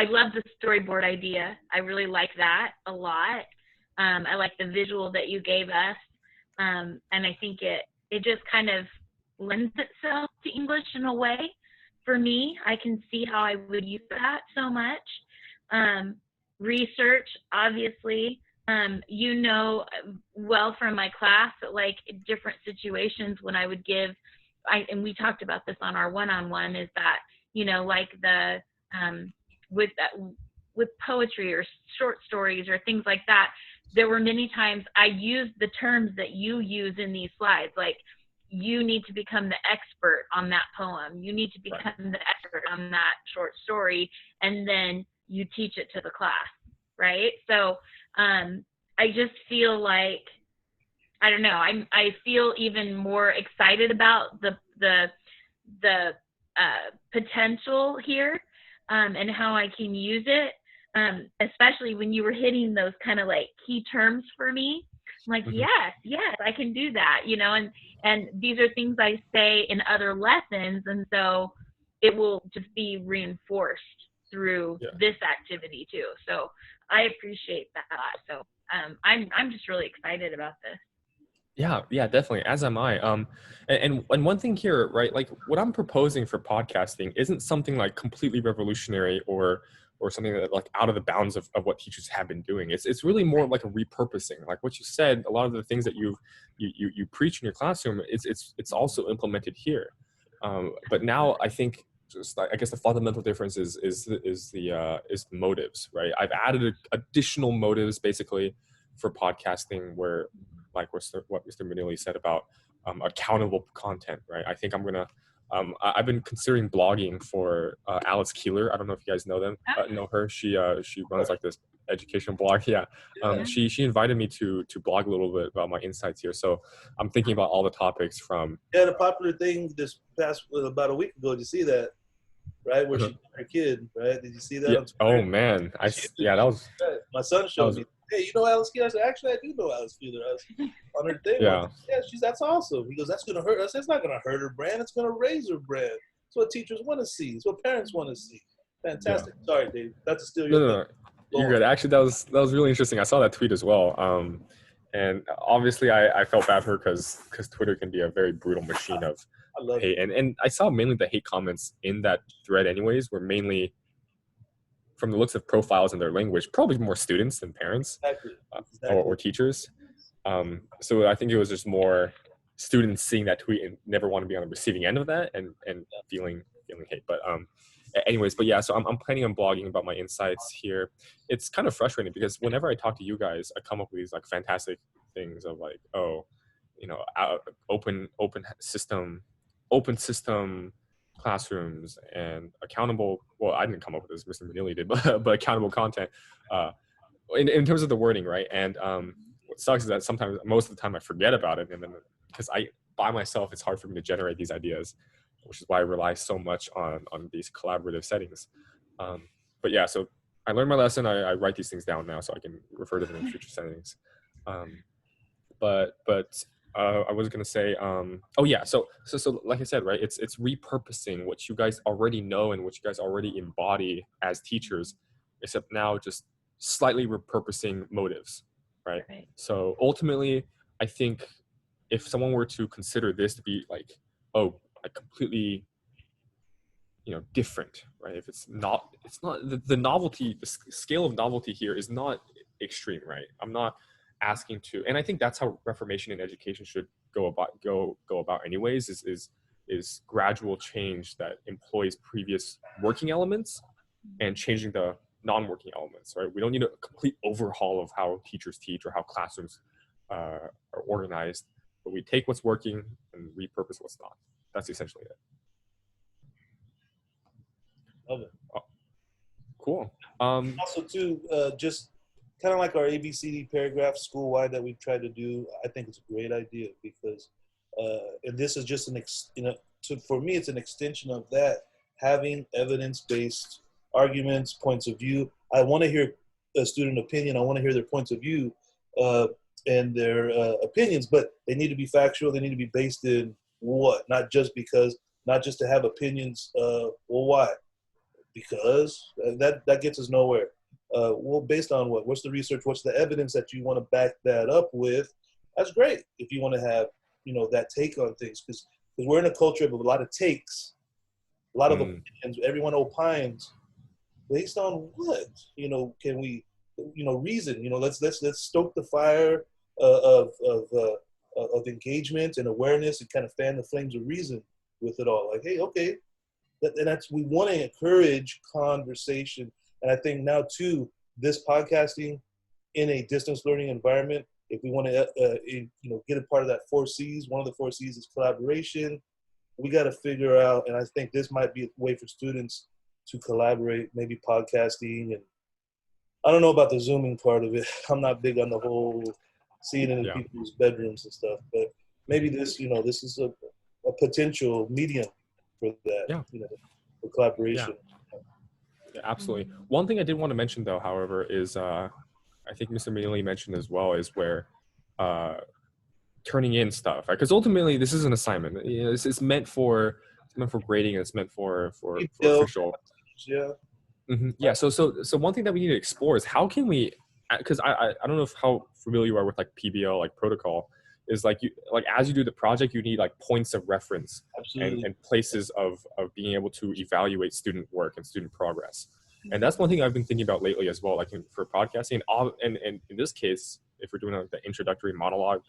love the storyboard idea. I really like that a lot. I like the visual that you gave us. And I think it just kind of lends itself to English in a way. For me, I can see how I would use that so much. Research, obviously, well from my class, like different situations when I would give, and we talked about this on our one-on-one, is that, like the, with poetry or short stories or things like that, there were many times I used the terms that you use in these slides, like you need to become the expert on that poem, you need to become the expert on that short story, and then you teach it to the class, right? So I just feel like, I don't know, I feel even more excited about the potential here, and how I can use it, especially when you were hitting those kind of like key terms for me. I'm like, yes, I can do that, and these are things I say in other lessons, and so it will just be reinforced through this activity too. So I appreciate that. So I'm just really excited about this. Yeah, definitely. As am I. And one thing here, right? Like what I'm proposing for podcasting isn't something like completely revolutionary or something that like out of the bounds of what teachers have been doing. It's really more like a repurposing. Like what you said, a lot of the things that you preach in your classroom, it's also implemented here. But now I think, I guess the fundamental difference is the motives, right? I've added additional motives basically for podcasting, where like what Mr. Manili said about accountable content, right? I think I'm gonna. I've been considering blogging for Alice Keeler. I don't know if you guys know her. She runs like this educational blog. Yeah. She invited me to blog a little bit about my insights here. So I'm thinking about all the topics from. Yeah, the popular thing this past about a week ago. Did you see that? Right, where she her kid. Right? Did you see that? Yeah. Oh man, that was. My son showed me. Hey, you know Alice Keeler? I said, actually, I do know Alice Keeler. I was on her thing. Yeah. That's awesome. He goes, that's going to hurt us. It's not going to hurt her brand. It's going to raise her brand. It's what teachers want to see. It's what parents want to see. Fantastic. Yeah. Sorry, Dave. Not to steal your No. You're good. Actually, that was really interesting. I saw that tweet as well. And obviously, I felt bad for her because Twitter can be a very brutal machine of hate. And I saw mainly the hate comments in that thread anyways were mainly from the looks of profiles and their language, probably more students than parents. Exactly. Or teachers. So I think it was just more students seeing that tweet and never want to be on the receiving end of that and feeling hate. But anyways, but yeah, so I'm planning on blogging about my insights here. It's kind of frustrating because whenever I talk to you guys, I come up with these like fantastic things of like, open system classrooms and accountable. Well, I didn't come up with this, Mr. Manili did, but accountable content in terms of the wording, right? And what sucks is that sometimes, most of the time, I forget about it, and then because I by myself, it's hard for me to generate these ideas, which is why I rely so much on these collaborative settings. But yeah, so I learned my lesson. I write these things down now so I can refer to them in future settings. But I was gonna say, oh yeah, so like I said, right, it's repurposing what you guys already know and what you guys already embody as teachers, except now just slightly repurposing motives, right? So ultimately, I think if someone were to consider this to be like, oh, like completely, different, right? If it's not the novelty, the scale of novelty here is not extreme, right? I'm not asking to, and I think that's how reformation in education should go about anyways, is gradual change that employs previous working elements and changing the non-working elements, right? We don't need a complete overhaul of how teachers teach or how classrooms are organized, but we take what's working and repurpose what's not. That's essentially it. Love it. Oh, cool. Also, too, just kind of like our ABCD paragraph school-wide that we've tried to do, I think it's a great idea because, and this is just for me, it's an extension of that, having evidence-based arguments, points of view. I want to hear a student opinion. I want to hear their points of view and their opinions, but they need to be factual. They need to be based in what? Not just to have opinions. Well, why? Because that gets us nowhere. Well, based on what? What's the research? What's the evidence that you want to back that up with? That's great if you want to have, that take on things, because we're in a culture of a lot of takes, a lot of opinions. Everyone opines based on what? Can we, reason? Let's stoke the fire of engagement and awareness and kind of fan the flames of reason with it all. Like, hey, okay. And we want to encourage conversation. And I think now too, this podcasting in a distance learning environment, if we want to, get a part of that 4 C's, one of the 4 C's is collaboration. We got to figure out, and I think this might be a way for students to collaborate, maybe podcasting. And I don't know about the Zooming part of it. I'm not big on the whole seeing it in people's bedrooms and stuff, but maybe this, this is a potential medium for that, for collaboration. Yeah, absolutely. One thing I did want to mention, though, however, is I think Mr. Mealy mentioned as well, is where turning in stuff, right? Because ultimately, this is an assignment. It's meant for grading. It's meant for official. Yeah. Mm-hmm. Yeah. So one thing that we need to explore is how can we, because I don't know how familiar you are with like PBL like protocol, is like as you do the project, you need like points of reference and places of being able to evaluate student work and student progress. And that's one thing I've been thinking about lately as well, like for podcasting. And in this case, if we're doing like the introductory monologue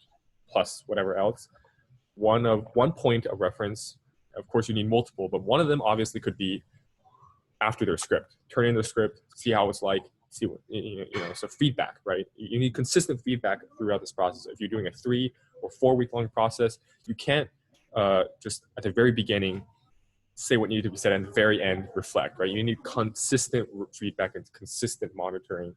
plus whatever else, one point of reference, of course you need multiple, but one of them obviously could be after their script. Turn in the script, see how it's like, see what, so feedback, right? You need consistent feedback throughout this process. If you're doing a 3 or 4 week long process, you can't just at the very beginning say what needed to be said and at the very end reflect, right? You need consistent feedback and consistent monitoring.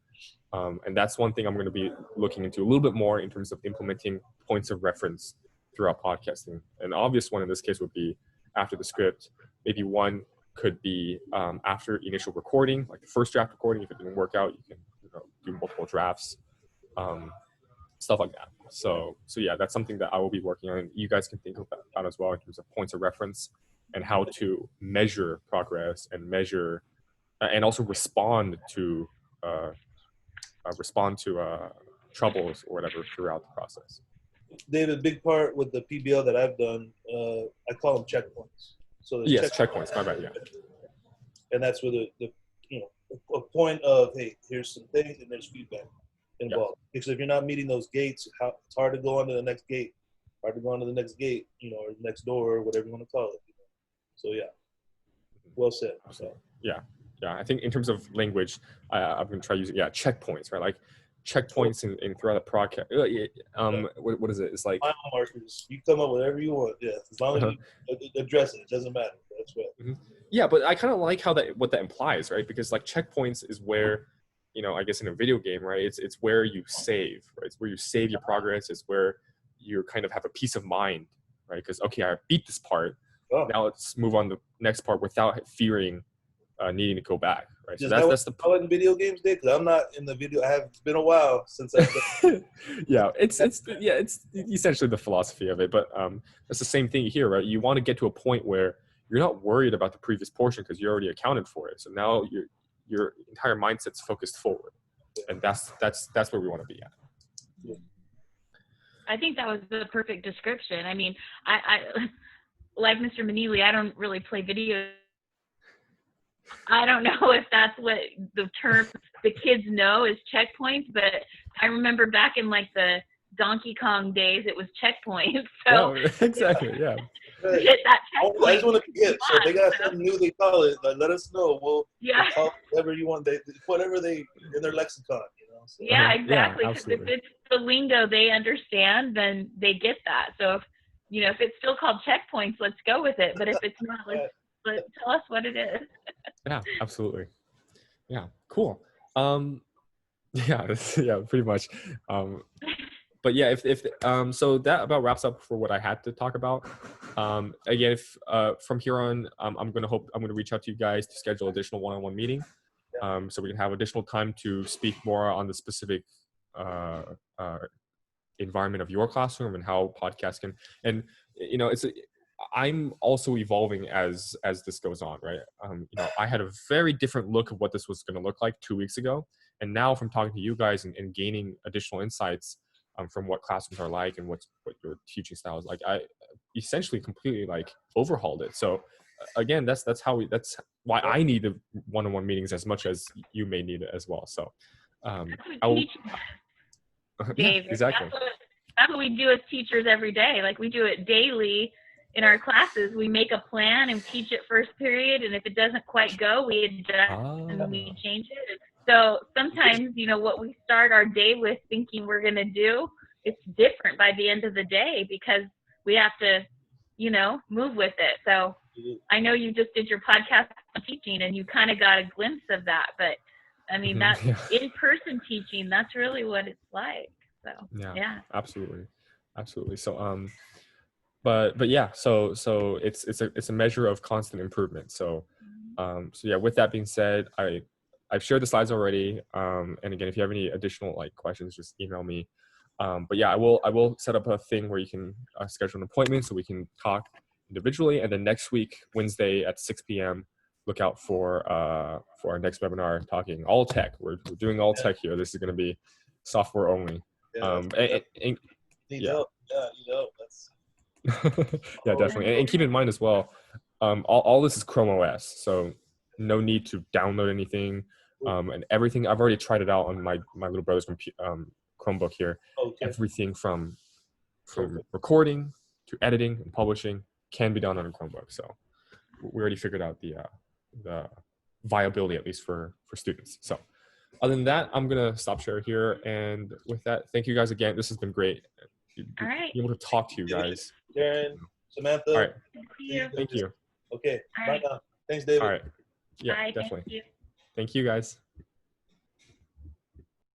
And that's one thing I'm going to be looking into a little bit more in terms of implementing points of reference throughout podcasting. An obvious one in this case would be after the script. Maybe one could be after initial recording, like the first draft recording. If it didn't work out, you can do multiple drafts, stuff like that. So yeah, that's something that I will be working on. You guys can think about as well in terms of points of reference and how to measure progress and measure and also respond to troubles or whatever throughout the process. David, a big part with the PBL that I've done, I call them checkpoints. So checkpoints. My bad. Yeah. And that's where a point of, hey, here's some things and there's feedback involved. Yep. Because if you're not meeting those gates, it's hard to go on to the next gate, or the next door, or whatever you want to call it. So yeah, well said. So. Yeah. I think in terms of language, I'm going to try using checkpoints, right? Like checkpoints in throughout the podcast. What is it? It's like mile markers. You come up with whatever you want. Yeah, as long as you address it, it doesn't matter. That's right. Yeah, but I kind of like what that implies, right? Because like checkpoints is where, I guess in a video game, right? It's where you save, right? It's where you save your progress. It's where you kind of have a peace of mind, right? Because okay, I beat this part. Oh. Now let's move on to the next part without fearing needing to go back, right? So Is that's the in video games, Dave? Because I'm not in the video. It's been a while since I've yeah, it's essentially the philosophy of it, but it's the same thing here, right? You want to get to a point where you're not worried about the previous portion because you already accounted for it. So now your entire mindset's focused forward, and that's where we want to be at. I think that was the perfect description. I mean, I like Mr. Manili, I don't really play video. I don't know if that's what the term the kids know is checkpoints, but I remember back in like the Donkey Kong days, it was checkpoints. So yeah, exactly, yeah. hit that checkpoint. I just want to get so if they got something new they call it. Like, let us know. We'll call it whatever you want. Whatever they in their lexicon. So. Yeah, exactly. Yeah, if it's the lingo they understand, then they get that. So if it's still called checkpoints, let's go with it. But if it's not, let's tell us what it is. Yeah, absolutely. Yeah, cool. Yeah, pretty much. But yeah, if so that about wraps up for what I had to talk about. Again, if from here on, I'm gonna reach out to you guys to schedule additional one-on-one meeting, so we can have additional time to speak more on the specific environment of your classroom and how podcasts can. And I'm also evolving as this goes on, right? I had a very different look of what this was going to look like 2 weeks ago, and now from talking to you guys and gaining additional insights from what classrooms are like and what your teaching style is like, I essentially completely like overhauled it. So again, that's why I need the one-on-one meetings as much as you may need it as well. So Dave, exactly. That's what we do as teachers every day. Like we do it daily in our classes. We make a plan and teach it first period, and if it doesn't quite go, we adjust and we change it. So sometimes, what we start our day with thinking we're going to do, it's different by the end of the day because we have to, move with it. So I know you just did your podcast on teaching and you kind of got a glimpse of that, but I mean, that's in-person teaching. That's really what it's like. So, yeah. Absolutely. So, but yeah, so it's a measure of constant improvement. So, yeah, with that being said, I've shared the slides already. And again, if you have any additional questions, just email me. But yeah, I will set up a thing where you can schedule an appointment so we can talk individually. And then next week, Wednesday at 6 p.m., look out for our next webinar talking all tech. We're doing all tech here. This is going to be software only. Yeah, yeah, definitely. And keep in mind as well, all this is Chrome OS, so no need to download anything. And everything, I've already tried it out on my little brother's Chromebook here. Okay. Everything from recording to editing and publishing can be done on a Chromebook. So we already figured out the viability, at least for students. So other than that, I'm going to stop share here. And with that, thank you guys again. This has been great. All right. Be able to talk to you guys. Darren, Samantha. All right. Thank you. Okay. All Bye right. now. Thanks, David. All right. Yeah, Bye, definitely. Thank you. Thank you guys.